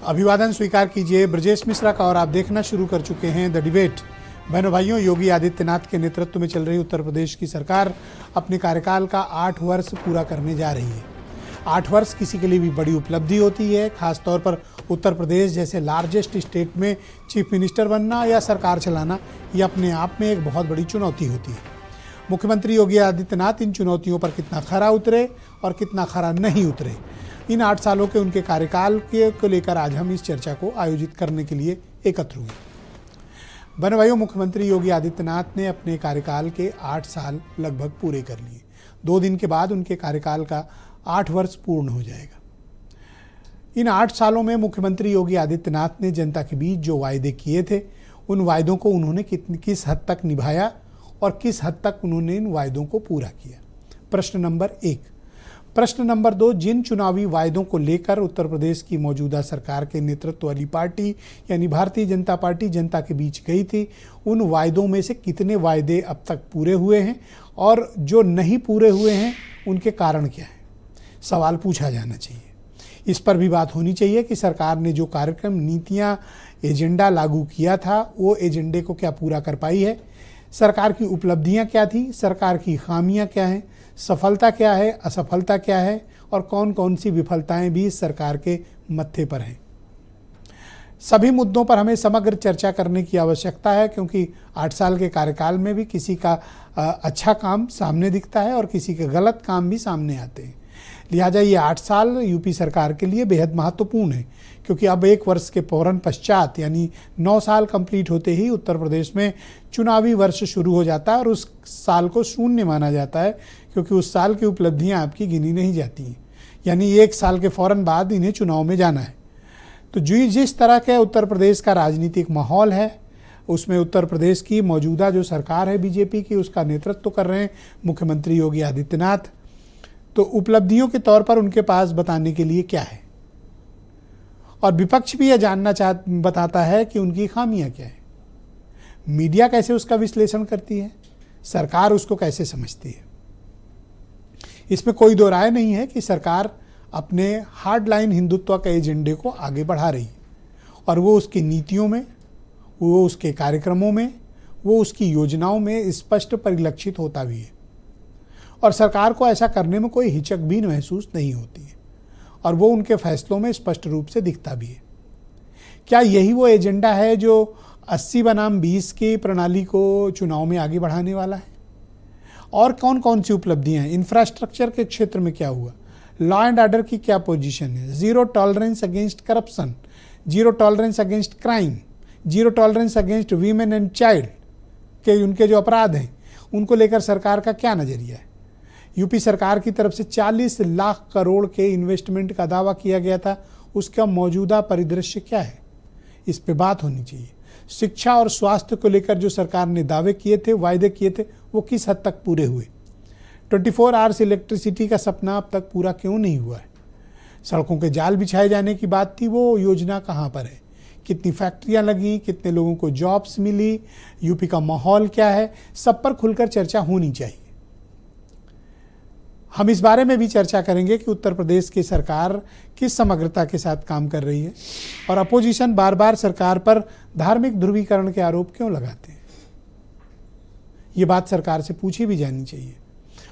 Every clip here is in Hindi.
अभिवादन स्वीकार कीजिए ब्रजेश मिश्रा का और आप देखना शुरू कर चुके हैं द डिबेट। बहनों भाइयों, योगी आदित्यनाथ के नेतृत्व में चल रही उत्तर प्रदेश की सरकार अपने कार्यकाल का 8 वर्ष पूरा करने जा रही है। 8 वर्ष किसी के लिए भी बड़ी उपलब्धि होती है, खासतौर पर उत्तर प्रदेश जैसे लार्जेस्ट स्टेट में चीफ मिनिस्टर बनना या सरकार चलाना ये अपने आप में एक बहुत बड़ी चुनौती होती है। मुख्यमंत्री योगी आदित्यनाथ इन चुनौतियों पर कितना खरा उतरे और कितना खरा नहीं उतरे, इन 8 सालों के उनके कार्यकाल को लेकर आज हम इस चर्चा को आयोजित करने के लिए एकत्र हुए। बहनों भाइयों, मुख्यमंत्री योगी आदित्यनाथ ने अपने कार्यकाल के 8 साल लगभग पूरे कर लिए। 2 दिन के बाद उनके कार्यकाल का 8 वर्ष पूर्ण हो जाएगा। इन 8 सालों में मुख्यमंत्री योगी आदित्यनाथ ने जनता के बीच जो वायदे किए थे, उन वायदों को उन्होंने किस हद तक निभाया और किस हद तक उन्होंने इन वायदों को पूरा किया। प्रश्न नंबर 1। प्रश्न नंबर 2, जिन चुनावी वायदों को लेकर उत्तर प्रदेश की मौजूदा सरकार के नेतृत्व वाली पार्टी यानी भारतीय जनता पार्टी जनता के बीच गई थी, उन वायदों में से कितने वायदे अब तक पूरे हुए हैं और जो नहीं पूरे हुए हैं उनके कारण क्या है, सवाल पूछा जाना चाहिए। इस पर भी बात होनी चाहिए कि सरकार ने जो कार्यक्रम, नीतियां, एजेंडा लागू किया था, वो एजेंडे को क्या पूरा कर पाई है, सरकार की उपलब्धियां क्या थी, सरकार की खामियां क्या हैं, सफलता क्या है, असफलता क्या है और कौन कौन सी विफलताएं भी इस सरकार के मत्थे पर हैं। सभी मुद्दों पर हमें समग्र चर्चा करने की आवश्यकता है, क्योंकि 8 साल के कार्यकाल में भी किसी का अच्छा काम सामने दिखता है और किसी के गलत काम भी सामने आते हैं। लिहाजा ये 8 साल यूपी सरकार के लिए बेहद महत्वपूर्ण है, क्योंकि अब 1 वर्ष के फौरन पश्चात यानी 9 साल कंप्लीट होते ही उत्तर प्रदेश में चुनावी वर्ष शुरू हो जाता है और उस साल को शून्य माना जाता है, क्योंकि उस साल की उपलब्धियां आपकी गिनी नहीं जाती हैं। यानी 1 साल के फौरन बाद इन्हें चुनाव में जाना है। तो जिस तरह के उत्तर प्रदेश का राजनीतिक माहौल है, उसमें उत्तर प्रदेश की मौजूदा जो सरकार है बीजेपी की, उसका नेतृत्व कर रहे हैं मुख्यमंत्री योगी आदित्यनाथ। तो उपलब्धियों के तौर पर उनके पास बताने के लिए क्या है, और विपक्ष भी यह बताता है कि उनकी खामियां क्या है। मीडिया कैसे उसका विश्लेषण करती है, सरकार उसको कैसे समझती है। इसमें कोई दो राय नहीं है कि सरकार अपने हार्डलाइन हिंदुत्व के एजेंडे को आगे बढ़ा रही है, और वो उसकी नीतियों में, वो उसके कार्यक्रमों में, वो उसकी योजनाओं में स्पष्ट परिलक्षित होता भी है। और सरकार को ऐसा करने में कोई हिचक भी महसूस नहीं होती है, और वो उनके फैसलों में स्पष्ट रूप से दिखता भी है। क्या यही वो एजेंडा है जो 80 बनाम 20 की प्रणाली को चुनाव में आगे बढ़ाने वाला है? और कौन कौन सी उपलब्धियां हैं? इंफ्रास्ट्रक्चर के क्षेत्र में क्या हुआ, लॉ एंड ऑर्डर की क्या पोजीशन है, zero tolerance against corruption, zero tolerance against crime, zero tolerance against women and child के उनके जो अपराध हैं उनको लेकर सरकार का क्या नज़रिया है। यूपी सरकार की तरफ से 40 लाख करोड़ के इन्वेस्टमेंट का दावा किया गया था, उसका मौजूदा परिदृश्य क्या है, इस पे बात होनी चाहिए। शिक्षा और स्वास्थ्य को लेकर जो सरकार ने दावे किए थे, वायदे किए थे, वो किस हद तक पूरे हुए। 24 आवर्स इलेक्ट्रिसिटी का सपना अब तक पूरा क्यों नहीं हुआ है। सड़कों के जाल बिछाए जाने की बात थी, वो योजना कहाँ पर है, कितनी फैक्ट्रियाँ लगी, कितने लोगों को जॉब्स मिली, यूपी का माहौल क्या है, सब पर खुलकर चर्चा होनी चाहिए। हम इस बारे में भी चर्चा करेंगे कि उत्तर प्रदेश की सरकार किस समग्रता के साथ काम कर रही है और अपोजिशन बार बार सरकार पर धार्मिक ध्रुवीकरण के आरोप क्यों लगाते हैं। ये बात सरकार से पूछी भी जानी चाहिए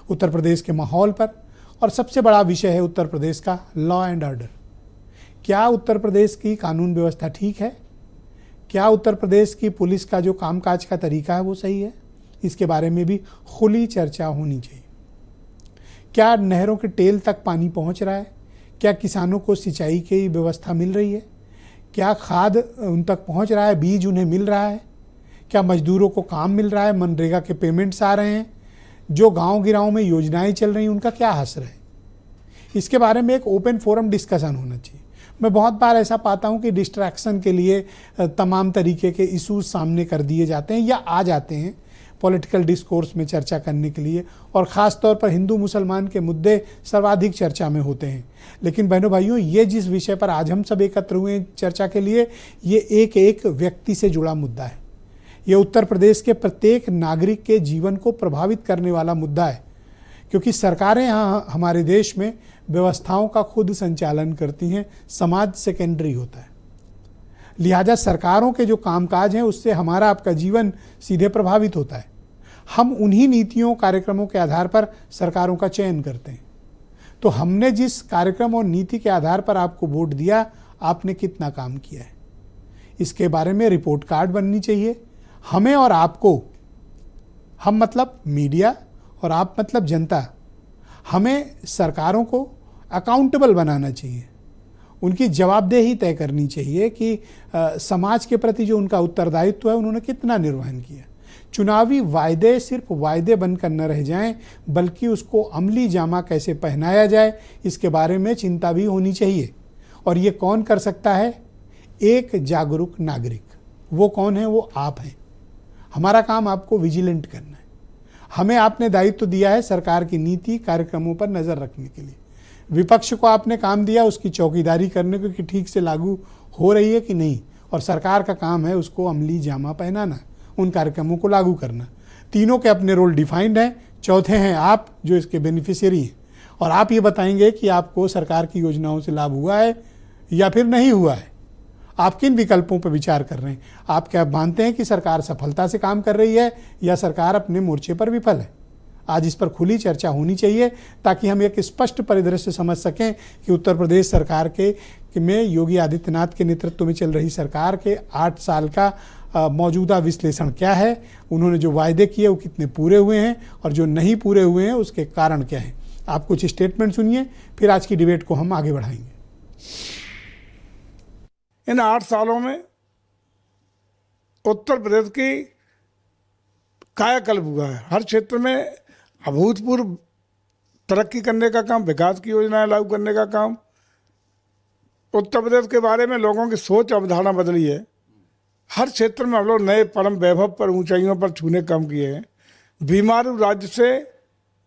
उत्तर प्रदेश के माहौल पर। और सबसे बड़ा विषय है उत्तर प्रदेश का लॉ एंड ऑर्डर। क्या उत्तर प्रदेश की कानून व्यवस्था ठीक है? क्या उत्तर प्रदेश की पुलिस का जो कामकाज का तरीका है वो सही है? इसके बारे में भी खुली चर्चा होनी चाहिए। क्या नहरों के टेल तक पानी पहुंच रहा है? क्या किसानों को सिंचाई की व्यवस्था मिल रही है? क्या खाद उन तक पहुंच रहा है, बीज उन्हें मिल रहा है? क्या मजदूरों को काम मिल रहा है, मनरेगा के पेमेंट्स आ रहे हैं? जो गांव गिराव में योजनाएं चल रही हैं उनका क्या असर है? इसके बारे में एक ओपन फोरम डिस्कशन होना चाहिए। मैं बहुत बार ऐसा पाता हूं कि डिस्ट्रैक्शन के लिए तमाम तरीके के इशूज़ सामने कर दिए जाते हैं या आ जाते हैं पॉलिटिकल डिस्कोर्स में चर्चा करने के लिए, और ख़ास तौर पर हिंदू मुसलमान के मुद्दे सर्वाधिक चर्चा में होते हैं। लेकिन बहनों भाइयों, ये जिस विषय पर आज हम सब एकत्र हुए हैं चर्चा के लिए, ये एक एक व्यक्ति से जुड़ा मुद्दा है। ये उत्तर प्रदेश के प्रत्येक नागरिक के जीवन को प्रभावित करने वाला मुद्दा है, क्योंकि सरकारें यहाँ हमारे देश में व्यवस्थाओं का खुद संचालन करती हैं, समाज सेकेंडरी होता है। लिहाजा सरकारों के जो कामकाज हैं उससे हमारा आपका जीवन सीधे प्रभावित होता है। हम उन्हीं नीतियों कार्यक्रमों के आधार पर सरकारों का चयन करते हैं। तो हमने जिस कार्यक्रम और नीति के आधार पर आपको वोट दिया, आपने कितना काम किया है, इसके बारे में रिपोर्ट कार्ड बननी चाहिए। हमें और आपको, हम मतलब मीडिया और आप मतलब जनता, हमें सरकारों को अकाउंटेबल बनाना चाहिए, उनकी जवाबदेही तय करनी चाहिए कि समाज के प्रति जो उनका उत्तरदायित्व है उन्होंने कितना निर्वहन किया। चुनावी वायदे सिर्फ वायदे बनकर न रह जाएं, बल्कि उसको अमली जामा कैसे पहनाया जाए इसके बारे में चिंता भी होनी चाहिए। और ये कौन कर सकता है? एक जागरूक नागरिक। वो कौन है? वो आप हैं। हमारा काम आपको विजिलेंट करना है। हमें आपने दायित्व दिया है सरकार की नीति कार्यक्रमों पर नज़र रखने के लिए। विपक्ष को आपने काम दिया उसकी चौकीदारी करने को कि ठीक से लागू हो रही है कि नहीं, और सरकार का काम है उसको अमली जामा पहनाना, उन कार्यक्रमों को लागू करना। तीनों के अपने रोल डिफाइंड हैं। चौथे हैं आप जो इसके बेनिफिशियरी हैं, और आप ये बताएंगे कि आपको सरकार की योजनाओं से लाभ हुआ है या फिर नहीं हुआ है। आप किन विकल्पों पर विचार कर रहे हैं? आप क्या मानते हैं कि सरकार सफलता से काम कर रही है या सरकार अपने मोर्चे पर विफल है? आज इस पर खुली चर्चा होनी चाहिए ताकि हम एक स्पष्ट परिदृश्य समझ सकें कि उत्तर प्रदेश सरकार में योगी आदित्यनाथ के नेतृत्व में चल रही सरकार के 8 साल का मौजूदा विश्लेषण क्या है, उन्होंने जो वायदे किए वो कितने पूरे हुए हैं और जो नहीं पूरे हुए हैं उसके कारण क्या हैं। आप कुछ स्टेटमेंट सुनिए, फिर आज की डिबेट को हम आगे बढ़ाएंगे। इन 8 सालों में उत्तर प्रदेश की कायाकल्प हुआ है। हर क्षेत्र में अभूतपूर्व तरक्की करने का काम, विकास की योजनाएं लागू करने का काम। उत्तर प्रदेश के बारे में लोगों की सोच अवधारणा बदली है। हर क्षेत्र में हम लोग नए परम वैभव पर, ऊंचाइयों पर छूने काम किए हैं। बीमारू राज्य से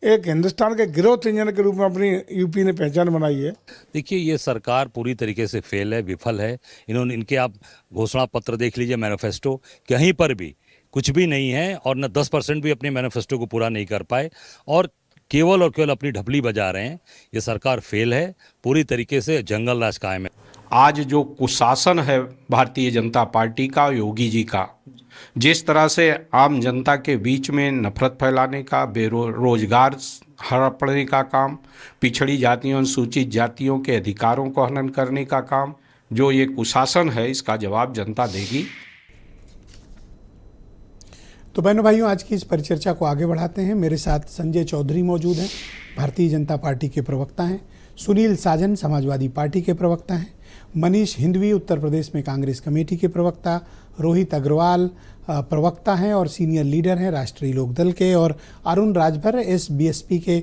एक हिंदुस्तान के ग्रोथ इंजन के रूप में अपनी यूपी ने पहचान बनाई है। देखिए, ये सरकार पूरी तरीके से फेल है, विफल है। इनके आप घोषणा पत्र देख लीजिए, मैनिफेस्टो, कहीं पर भी कुछ भी नहीं है और न 10% भी अपने मैनिफेस्टो को पूरा नहीं कर पाए और केवल अपनी ढपली बजा रहे हैं। ये सरकार फेल है, पूरी तरीके से जंगल राज कायम है। आज जो कुशासन है भारतीय जनता पार्टी का, योगी जी का, जिस तरह से आम जनता के बीच में नफरत फैलाने का, बेरोजगार हड़पने का काम, पिछड़ी जातियों, अनुसूचित जातियों के अधिकारों को हनन करने का काम, जो ये कुशासन है, इसका जवाब जनता देगी। तो बहनों भाइयों, आज की इस परिचर्चा को आगे बढ़ाते हैं। मेरे साथ संजय चौधरी मौजूद हैं, भारतीय जनता पार्टी के प्रवक्ता हैं। सुनील साजन समाजवादी पार्टी के प्रवक्ता हैं। मनीष हिंदवी उत्तर प्रदेश में कांग्रेस कमेटी के प्रवक्ता। रोहित अग्रवाल प्रवक्ता हैं और सीनियर लीडर हैं राष्ट्रीय लोकदल के। और अरुण राजभर SBSP के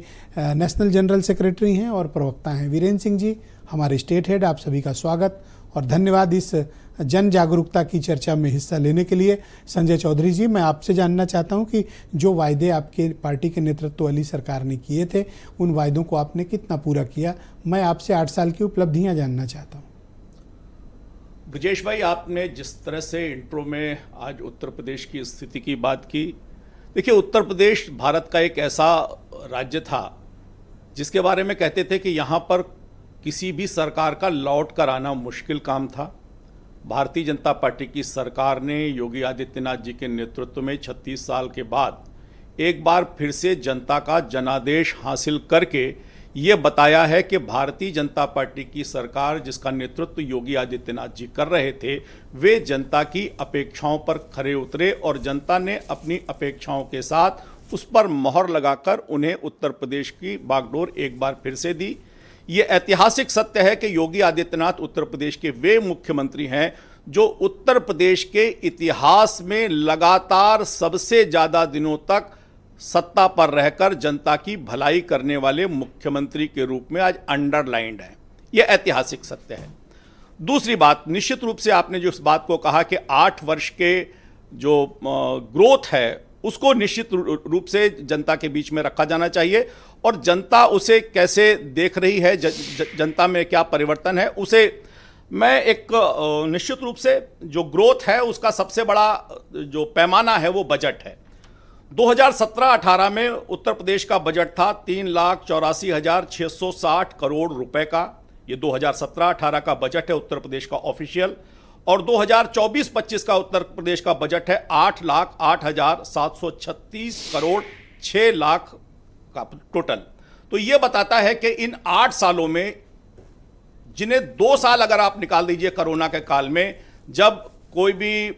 नेशनल जनरल सेक्रेटरी हैं और प्रवक्ता हैं। वीरेंद्र सिंह जी हमारे स्टेट हेड, आप सभी का स्वागत और धन्यवाद इस जन जागरूकता की चर्चा में हिस्सा लेने के लिए। संजय चौधरी जी, मैं आपसे जानना चाहता हूं कि जो वायदे आपके पार्टी के नेतृत्व वाली सरकार ने किए थे, उन वायदों को आपने कितना पूरा किया? मैं आपसे 8 साल की उपलब्धियां जानना चाहता हूं। ब्रजेश भाई, आपने जिस तरह से इंट्रो में आज उत्तर प्रदेश की स्थिति की बात की, देखिए उत्तर प्रदेश भारत का एक ऐसा राज्य था जिसके बारे में कहते थे कि यहाँ पर किसी भी सरकार का लौट कर आना मुश्किल काम था। भारतीय जनता पार्टी की सरकार ने योगी आदित्यनाथ जी के नेतृत्व में 36 साल के बाद एक बार फिर से जनता का जनादेश हासिल करके ये बताया है कि भारतीय जनता पार्टी की सरकार जिसका नेतृत्व योगी आदित्यनाथ जी कर रहे थे, वे जनता की अपेक्षाओं पर खरे उतरे और जनता ने अपनी अपेक्षाओं के साथ उस पर मोहर लगाकर उन्हें उत्तर प्रदेश की बागडोर एक बार फिर से दी। ये ऐतिहासिक सत्य है कि योगी आदित्यनाथ उत्तर प्रदेश के वे मुख्यमंत्री हैं जो उत्तर प्रदेश के इतिहास में लगातार सबसे ज़्यादा दिनों तक सत्ता पर रहकर जनता की भलाई करने वाले मुख्यमंत्री के रूप में आज अंडरलाइंड है। यह ऐतिहासिक सत्य है। दूसरी बात, निश्चित रूप से आपने जो इस बात को कहा कि 8 वर्ष के जो ग्रोथ है उसको निश्चित रूप से जनता के बीच में रखा जाना चाहिए और जनता उसे कैसे देख रही है, जनता में क्या परिवर्तन है, उसे मैं एक निश्चित रूप से जो ग्रोथ है उसका सबसे बड़ा जो पैमाना है वो बजट है। 2017-18 में उत्तर प्रदेश का बजट था 3,84,660 करोड़ रुपए का। ये 2017-18 का बजट है उत्तर प्रदेश का ऑफिशियल। और 2024-25 का उत्तर प्रदेश का बजट है 8,08,736 करोड़ 6 लाख का टोटल। तो यह बताता है कि इन 8 सालों में, जिन्हें 2 साल अगर आप निकाल दीजिए कोरोना के काल में, जब कोई भी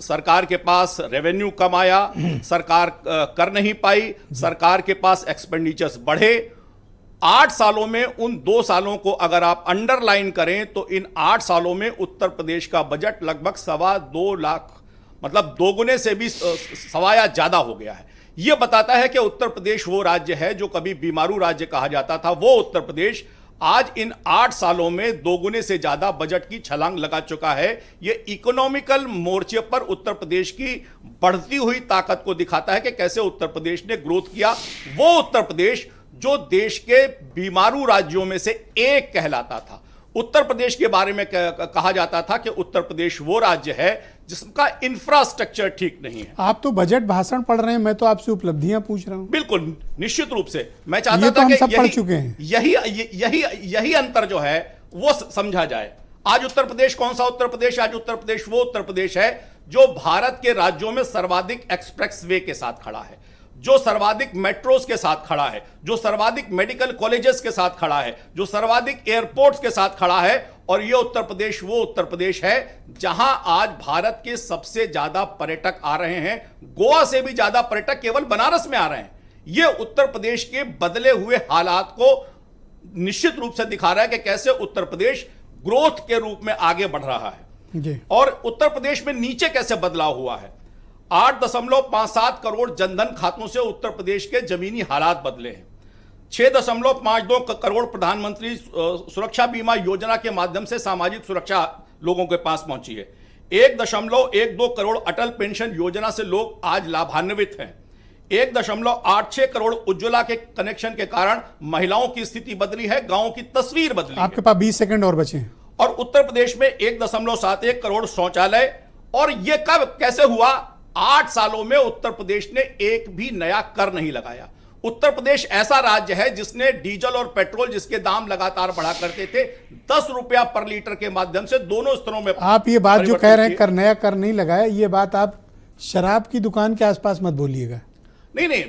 सरकार के पास रेवेन्यू कम आया, सरकार कर नहीं पाई, सरकार के पास एक्सपेंडिचर्स बढ़े, 8 सालों में उन 2 सालों को अगर आप अंडरलाइन करें तो इन 8 सालों में उत्तर प्रदेश का बजट लगभग 2.25 लाख, मतलब दोगुने से भी सवाया ज्यादा हो गया है। यह बताता है कि उत्तर प्रदेश वो राज्य है जो कभी बीमारू राज्य कहा जाता था, वो उत्तर प्रदेश आज इन 8 सालों में दोगुने से ज्यादा बजट की छलांग लगा चुका है। यह इकोनॉमिकल मोर्चे पर उत्तर प्रदेश की बढ़ती हुई ताकत को दिखाता है कि कैसे उत्तर प्रदेश ने ग्रोथ किया। वो उत्तर प्रदेश जो देश के बीमारू राज्यों में से एक कहलाता था। उत्तर प्रदेश के बारे में कहा जाता था कि उत्तर प्रदेश वो राज्य है जिसका इंफ्रास्ट्रक्चर ठीक नहीं है। आप तो बजट भाषण पढ़ रहे हैं, मैं तो आपसे उपलब्धियां पूछ रहा हूं। बिल्कुल, निश्चित रूप से मैं चाहता ये तो था हम कि सब पढ़ चुके हैं। यही अंतर जो है वो समझा जाए। आज उत्तर प्रदेश कौन सा उत्तर प्रदेश? आज उत्तर प्रदेश वो उत्तर प्रदेश है जो भारत के राज्यों में सर्वाधिक एक्सप्रेस वे के साथ खड़ा है, जो सर्वाधिक मेट्रोज के साथ खड़ा है, जो सर्वाधिक मेडिकल कॉलेजेस के साथ खड़ा है, जो सर्वाधिक एयरपोर्ट्स के साथ खड़ा है। और यह उत्तर प्रदेश वो उत्तर प्रदेश है जहां आज भारत के सबसे ज्यादा पर्यटक आ रहे हैं। गोवा से भी ज्यादा पर्यटक केवल बनारस में आ रहे हैं। यह उत्तर प्रदेश के बदले हुए हालात को निश्चित रूप से दिखा रहा है कि कैसे उत्तर प्रदेश ग्रोथ के रूप में आगे बढ़ रहा है जी। और उत्तर प्रदेश में नीचे कैसे बदलाव हुआ है। 8.57 करोड़ जनधन खातों से उत्तर प्रदेश के जमीनी हालात बदले हैं। 6.52 करोड़ प्रधानमंत्री सुरक्षा बीमा योजना के माध्यम से सामाजिक सुरक्षा लोगों के पास पहुंची है। 1.12 करोड़ अटल पेंशन योजना से लोग आज लाभान्वित हैं। 1.86 करोड़ उज्ज्वला के कनेक्शन के कारण महिलाओं की स्थिति बदली है, गांवों की तस्वीर बदली है। आपके पास 20 सेकंड और बचे हैं। और उत्तर प्रदेश में 1.71 करोड़ शौचालय। और यह कब कैसे हुआ? 8 सालों में उत्तर प्रदेश ने एक भी नया कर नहीं लगाया। उत्तर प्रदेश ऐसा राज्य है जिसने डीजल और पेट्रोल, जिसके दाम लगातार बढ़ा करते थे, 10 रुपया पर लीटर के माध्यम से दोनों स्तरों में। आप ये बात जो कह रहे हैं नया कर नहीं लगाया, ये बात आप शराब की दुकान के आसपास मत बोलिएगा। नहीं,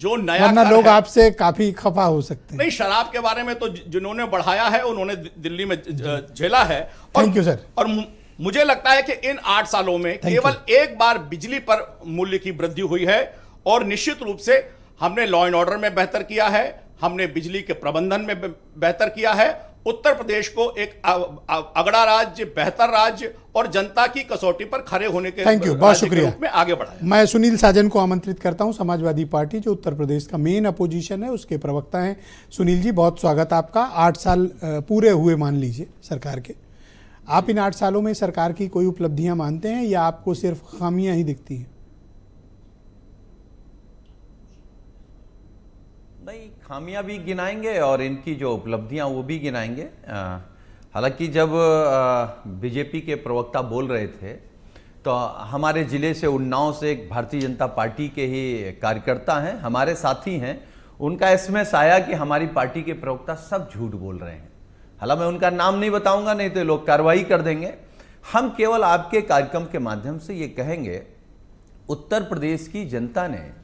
जो नया वरना लोग आपसे काफी खफा हो सकते हैं। नहीं, शराब के बारे में तो जिन्होंने बढ़ाया है उन्होंने दिल्ली में झेला है। Thank you sir. और मुझे लगता है कि इन 8 सालों में केवल एक बार बिजली पर मूल्य की वृद्धि हुई है। और निश्चित रूप से हमने लॉ एंड ऑर्डर में बेहतर किया है, हमने बिजली के प्रबंधन में बेहतर किया है। उत्तर प्रदेश को एक अगड़ा राज्य, बेहतर राज्य और जनता की कसौटी पर खड़े होने के थैंक यू, बहुत शुक्रिया में आगे बढ़ाया। मैं सुनील साजन को आमंत्रित करता हूं, समाजवादी पार्टी जो उत्तर प्रदेश का मेन अपोजिशन है उसके प्रवक्ता हैं। सुनील जी, बहुत स्वागत आपका। 8 साल पूरे हुए मान लीजिए सरकार के। आप इन 8 सालों में सरकार की कोई उपलब्धियां मानते हैं या आपको सिर्फ खामियां ही दिखती हैं? नहीं, खामियां भी गिनाएंगे और इनकी जो उपलब्धियां वो भी गिनाएंगे। हालांकि जब बीजेपी के प्रवक्ता बोल रहे थे तो हमारे ज़िले से उन्नाव से एक भारतीय जनता पार्टी के ही कार्यकर्ता हैं, हमारे साथी हैं, उनका एसएमएस आया कि हमारी पार्टी के प्रवक्ता सब झूठ बोल रहे हैं। हालांकि मैं उनका नाम नहीं बताऊंगा, नहीं तो लोग कार्रवाई कर देंगे। हम केवल आपके कार्यक्रम के माध्यम से ये कहेंगे, उत्तर प्रदेश की जनता ने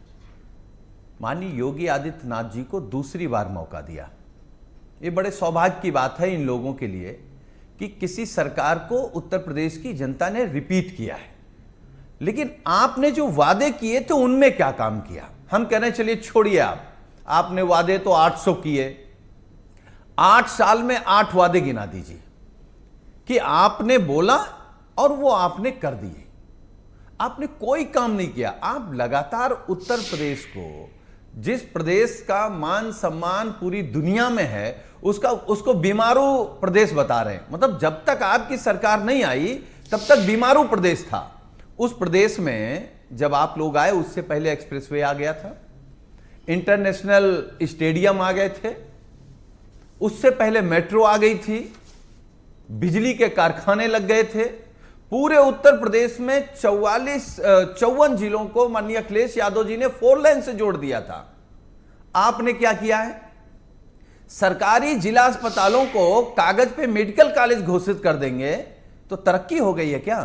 माननीय योगी आदित्यनाथ जी को दूसरी बार मौका दिया। ये बड़े सौभाग्य की बात है इन लोगों के लिए कि किसी सरकार को उत्तर प्रदेश की जनता ने रिपीट किया है। लेकिन आपने जो वादे किए थे उनमें क्या काम किया? हम कह रहे हैं चलिए छोड़िए, आपने वादे तो 800 किए, 8 साल में 8 वादे गिना दीजिए कि आपने बोला और वो आपने कर दिए। आपने कोई काम नहीं किया। आप लगातार उत्तर प्रदेश को, जिस प्रदेश का मान सम्मान पूरी दुनिया में है, उसको बीमारू प्रदेश बता रहे हैं। मतलब जब तक आपकी सरकार नहीं आई तब तक बीमारू प्रदेश था। उस प्रदेश में जब आप लोग आए उससे पहले एक्सप्रेसवे आ गया था, इंटरनेशनल स्टेडियम आ गए थे, उससे पहले मेट्रो आ गई थी, बिजली के कारखाने लग गए थे। पूरे उत्तर प्रदेश में 54 जिलों को माननीय अखिलेश यादव जी ने 4 लेन से जोड़ दिया था। आपने क्या किया है? सरकारी जिला अस्पतालों को कागज पे मेडिकल कॉलेज घोषित कर देंगे, तो तरक्की हो गई है क्या?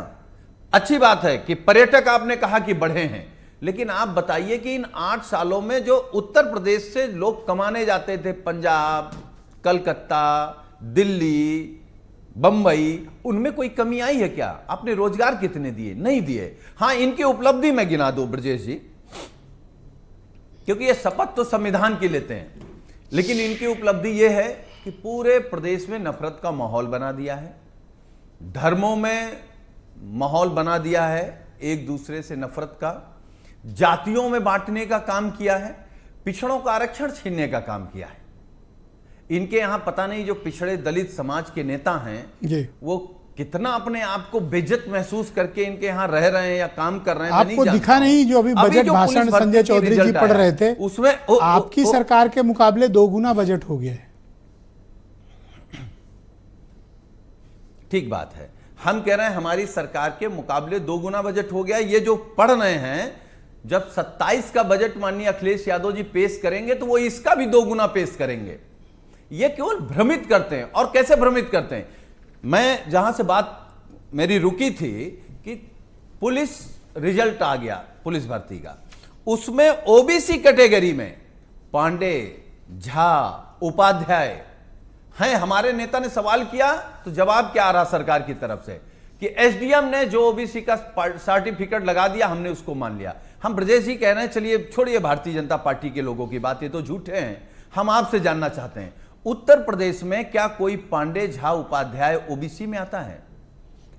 अच्छी बात है कि पर्यटक आपने कहा कि बढ़े हैं, लेकिन आप बताइए कि इन 8 सालों में जो उत्तर प्रदेश से लोग कमाने जाते थे, पंजाब, कलकत्ता, दिल्ली, बंबई, उनमें कोई कमी आई है क्या? आपने रोजगार कितने दिए? नहीं दिए। हां, इनकी उपलब्धि मैं गिना दूं ब्रजेश जी, क्योंकि ये शपथ तो संविधान की लेते हैं, लेकिन इनकी उपलब्धि ये है कि पूरे प्रदेश में नफरत का माहौल बना दिया है, धर्मों में माहौल बना दिया है, एक दूसरे से नफरत का, जातियों में बांटने का काम किया है, पिछड़ों का आरक्षण छीनने का काम किया है। इनके यहां पता नहीं जो पिछड़े दलित समाज के नेता हैं जी, वो कितना अपने आप को बेइज्जत महसूस करके इनके यहां रह रहे हैं या काम कर रहे हैं। आपको दिखा नहीं जो अभी बजट जो भाषण पुलिस भर्ती संजय की चौधरी जी रिजल्ट पढ़ आया, रहे थे, उसमें आपकी सरकार के मुकाबले 2 गुना बजट हो गया है। ठीक बात है, हम कह रहे हैं हमारी सरकार के मुकाबले 2 गुना बजट हो गया। ये जो पढ़ रहे हैं, जब 27 का बजट माननीय अखिलेश यादव जी पेश करेंगे तो वो इसका भी 2 गुना पेश करेंगे। ये केवल भ्रमित करते हैं। और कैसे भ्रमित करते हैं? मैं जहां से बात मेरी रुकी थी कि पुलिस रिजल्ट आ गया पुलिस भर्ती का, उसमें ओबीसी कैटेगरी में पांडे, झा, उपाध्याय हैं। हमारे नेता ने सवाल किया तो जवाब क्या आ रहा सरकार की तरफ से कि एसडीएम ने जो ओबीसी का सर्टिफिकेट लगा दिया, हमने उसको मान लिया। हम ब्रजेश जी कह रहे हैं, चलिए छोड़िए भारतीय जनता पार्टी के लोगों की बात, ये तो झूठे हैं। हम आपसे जानना चाहते हैं, उत्तर प्रदेश में क्या कोई पांडे, झा, उपाध्याय ओबीसी में आता है?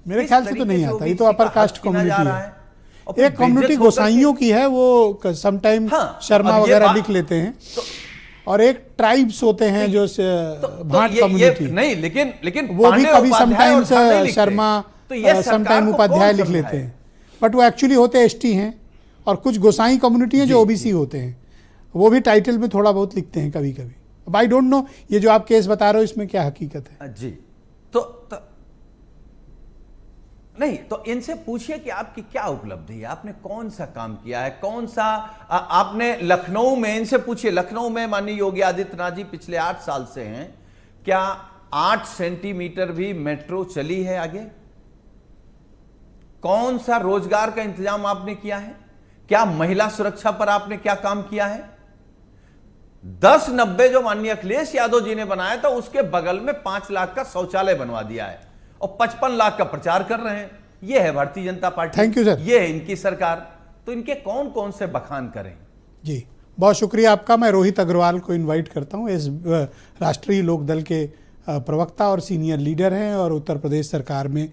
मेरे ख्याल से तो नहीं आता, ये तो अपर कास्ट कम्युनिटी है। एक कम्युनिटी होकर गोसाइयों की है, वो समटाइम शर्मा अब ये वगैरह बात- लिख लेते हैं, और एक ट्राइब्स होते हैं जो भाट ये कम्युनिटी, नहीं, लेकिन वो भी पांडे, कभी उपाध्याय और समटाइम्स झा नहीं लिखते। शर्मा, तो ये सरकार समटाइम को उपाध्याय कौन लिख समझाए? लेते हैं, बट वो एक्चुअली होते एसटी हैं। और कुछ गोसाई कम्युनिटी हैं जो ओबीसी होते हैं, वो भी टाइटल में थोड़ा बहुत लिखते हैं कभी कभी। अब आई डोंट नो ये जो आप केस बता रहे हो इसमें क्या हकीकत है। जी, तो नहीं, तो इनसे पूछिए कि आपकी क्या उपलब्धि है, आपने कौन सा काम किया है, कौन सा आपने लखनऊ में, इनसे पूछिए, लखनऊ में माननीय योगी आदित्यनाथ जी पिछले 8 साल से हैं, क्या 8 सेंटीमीटर भी मेट्रो चली है आगे? कौन सा रोजगार का इंतजाम आपने किया है? क्या महिला सुरक्षा पर आपने क्या काम किया है? 1090 जो माननीय अखिलेश यादव जी ने बनाया था, उसके बगल में 5 लाख का शौचालय बनवा दिया है और 55 लाख का प्रचार कर रहे हैं। यह है Bharatiya Janata party. Thank you sir. यह है इनकी सरकार। तो इनके कौन कौन से बखान करें? जी, बहुत शुक्रिया आपका। मैं रोहित अग्रवाल को इनवाइट करता हूँ। इस राष्ट्रीय लोकदल के प्रवक्ता और सीनियर लीडर हैं और उत्तर प्रदेश सरकार में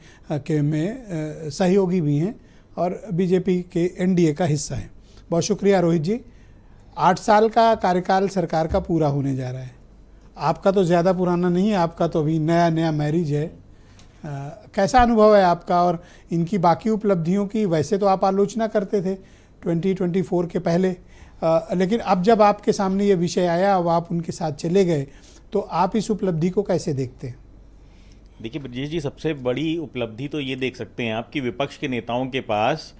सहयोगी भी हैं और बीजेपी के एनडीए का हिस्सा हैं। बहुत शुक्रिया रोहित जी। 8 साल का कार्यकाल सरकार का पूरा होने जा रहा है। आपका तो ज़्यादा पुराना नहीं है, आपका तो अभी नया नया मैरिज है। कैसा अनुभव है आपका और इनकी बाकी उपलब्धियों की? वैसे तो आप आलोचना करते थे 2024 के पहले, लेकिन अब जब आपके सामने ये विषय आया, अब आप उनके साथ चले गए, तो आप इस उपलब्धि को कैसे देखते हैं? देखिए ब्रजेश जी, सबसे बड़ी उपलब्धि तो ये देख सकते हैं आप कि विपक्ष के नेताओं के पास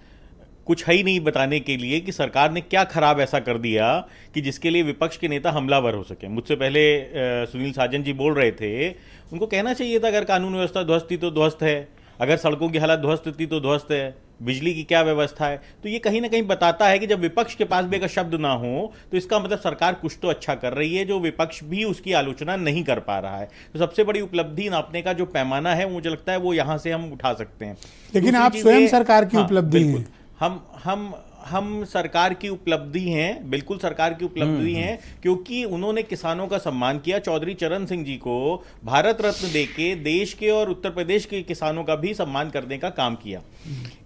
कुछ है ही नहीं बताने के लिए कि सरकार ने क्या खराब ऐसा कर दिया कि जिसके लिए विपक्ष के नेता हमलावर हो सके। मुझसे पहले सुनील साजन जी बोल रहे थे, उनको कहना चाहिए था अगर कानून व्यवस्था ध्वस्त थी तो ध्वस्त है, अगर सड़कों की हालत ध्वस्त थी तो ध्वस्त है, बिजली की क्या व्यवस्था है। तो ये कहीं ना कहीं बताता है कि जब विपक्ष के पास भी अगर शब्द ना हो तो इसका मतलब सरकार कुछ तो अच्छा कर रही है, जो विपक्ष भी उसकी आलोचना नहीं कर पा रहा है। तो सबसे बड़ी उपलब्धि नापने का जो पैमाना है, मुझे लगता है वो यहाँ से हम उठा सकते हैं। लेकिन दूसरी आप चीज़ स्वयं ये- सरकार की हाँ, उपलब्धि बिल्कुल। हैं। हम सरकार की उपलब्धि हैं, बिल्कुल सरकार की उपलब्धि हैं, क्योंकि उन्होंने किसानों का सम्मान किया। चौधरी चरण सिंह जी को भारत रत्न देके देश के और उत्तर प्रदेश के किसानों का भी सम्मान करने का काम किया।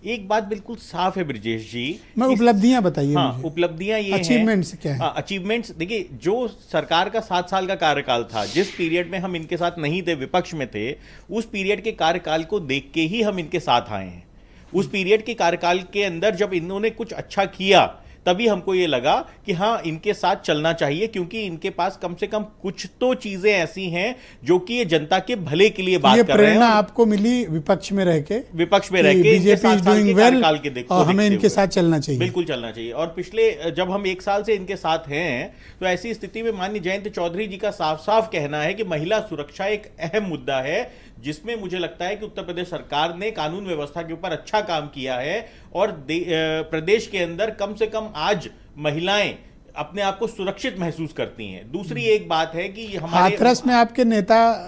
एक बात बिल्कुल साफ है ब्रजेश जी, मैं उपलब्धियां बताइए हाँ, मुझे। उपलब्धियां ये हैं। अचीवमेंट्स क्या है? अचीवमेंट्स देखिए, जो सरकार का 7 साल का कार्यकाल था, जिस पीरियड में हम इनके साथ नहीं थे, विपक्ष में थे, उस पीरियड के कार्यकाल को देख के ही हम इनके साथ आए हैं। उस पीरियड के कार्यकाल के अंदर जब इन्होंने कुछ अच्छा किया, तभी हमको ये लगा कि हाँ, इनके साथ चलना चाहिए, क्योंकि इनके पास कम से कम कुछ तो चीजें ऐसी हैं जो कि ये जनता के भले के लिए बात ये कर रहे हैं। प्रेरणा और आपको मिली विपक्ष में रह के, विपक्ष में रह के इनके बीजेपी 7 इज साल डूइंग के वेल कार्यकाल के और हमें देखते इनके हुए। साथ चलना चाहिए। बिल्कुल चलना चाहिए। और पिछले जब हम 1 साल से इनके साथ हैं, तो ऐसी स्थिति में माननीय जयंत चौधरी जी का साफ साफ कहना है कि महिला सुरक्षा एक अहम मुद्दा है, जिसमें मुझे लगता है कि उत्तर प्रदेश सरकार ने कानून व्यवस्था के ऊपर अच्छा काम किया है और प्रदेश के अंदर कम से कम आज महिलाएं अपने आप को सुरक्षित महसूस करती हैं। दूसरी एक बात है कि हमारे हाथरस में आपके नेता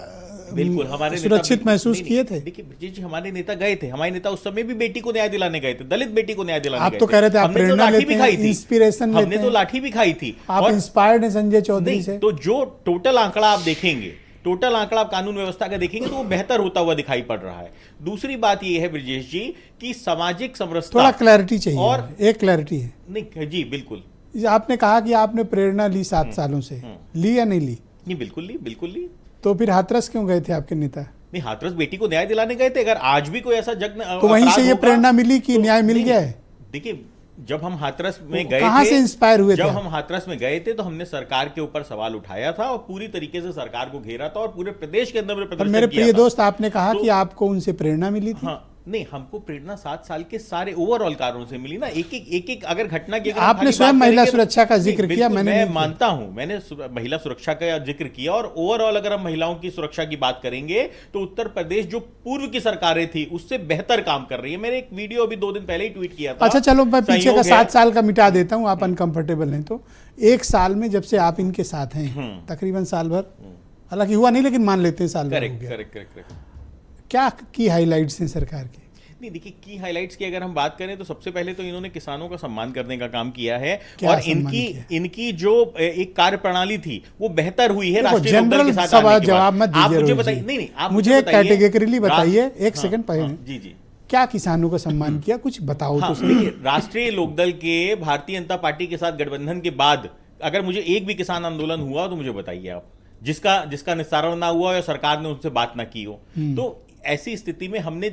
बिल्कुल हमारे सुरक्षित महसूस किए थे। देखिए ब्रजेश जी, हमारे नेता गए थे, हमारे नेता उस समय भी बेटी को न्याय दिलाने गए थे, दलित बेटी को न्याय दिलाने आप गए तो कह रहे थे आप हमने तो प्रेरणा लाठी लेते भी हैं, खाई थी, इंस्पिरेशन लेते हमने तो हैं। लाठी भी खाई थी। आप और इंस्पायर्ड हैं संजय चौधरी नहीं, से। तो जो टोटल आंकड़ा आप देखेंगे, टोटल आंकड़ा आप कानून व्यवस्था का देखेंगे तो वो बेहतर होता हुआ दिखाई पड़ रहा है। दूसरी बात ये है ब्रजेश जी कि सामाजिक समरसता, थोड़ा क्लैरिटी चाहिए और एक क्लैरिटी है। नहीं जी बिल्कुल, आपने कहा कि आपने प्रेरणा ली 7 सालों से, ली या नहीं ली? नहीं बिल्कुल ली, बिल्कुल ली। तो फिर हाथरस क्यों गए थे आपके नेता? नहीं, हाथरस बेटी को न्याय दिलाने गए थे। अगर आज भी कोई ऐसा तो वहीं से ये प्रेरणा मिली कि न्याय मिल गया है? देखिए, जब हम हाथरस में गए कहां थे, से इंस्पायर हुए थे जब आप? हम हाथरस में गए थे तो हमने सरकार के ऊपर सवाल उठाया था और पूरी तरीके से सरकार को घेरा था और पूरे प्रदेश के अंदर पर प्रदर्शन मेरे किया प्रिय था। दोस्त, आपने कहा तो- कि आपको उनसे प्रेरणा मिली थी। हाँ, नहीं, हमको प्रेरणा 7 साल के सारे ओवरऑल कारणों से मिली ना। एक अगर घटना की अगर हम आपने खाली स्वयं बात महिला करेंगे तो- सुरक्षा का नहीं, जिक्र किया, बिल्कुल, मैंने मैं नहीं किया। मानता हूं, मैंने महिला सुरक्षा का जिक्र किया और ओवरऑल अगर हम महिलाओं की सुरक्षा की बात करेंगे तो उत्तर प्रदेश जो पूर्व की सरकारें थी उससे बेहतर काम कर रही है। मैंने एक वीडियो अभी 2 दिन पहले ही ट्वीट किया था। अच्छा चलो, मैं पीछे का संयोग है- 7 साल का मिटा देता हूं, आप अनकंफर्टेबल हैं तो। 1 साल में जब से आप इनके साथ हैं, तकरीबन साल भर, हालांकि हुआ नहीं लेकिन मान लेते हैं साल भर हो करेक्ट गया। Correct correct. क्या की हाइलाइट्स हैं सरकार की? नहीं, देखिए, की हाइलाइट्स की अगर हम बात करें तो सबसे पहले तो इन्होंने किसानों का सम्मान करने का काम किया है क्या और सम्मान इनकी किया? इनकी जो एक कार्य प्रणाली थी वो बेहतर हुई है देखो, राष्ट्रीय लोकदल जनरल के साथ सवाल आने के बाद। जवाब मत आप दीजिए मुझे रोहित बताइए, जी। नहीं आप मुझे बताइए, कैटेगरिकली बताइए, राष्ट्र- एक सेकंड पहले। जी जी। क्या किसानों का सम्मान किया, कुछ बताओ हाँ, तो सही। देखिए, राष्ट्रीय लोकदल के भारतीय जनता पार्टी के साथ गठबंधन के बाद अगर मुझे एक भी किसान आंदोलन हुआ तो मुझे बताइए आप, जिसका निस्तारण ना हुआ या सरकार ने उनसे बात ना की हो। तो ऐसी स्थिति में हमने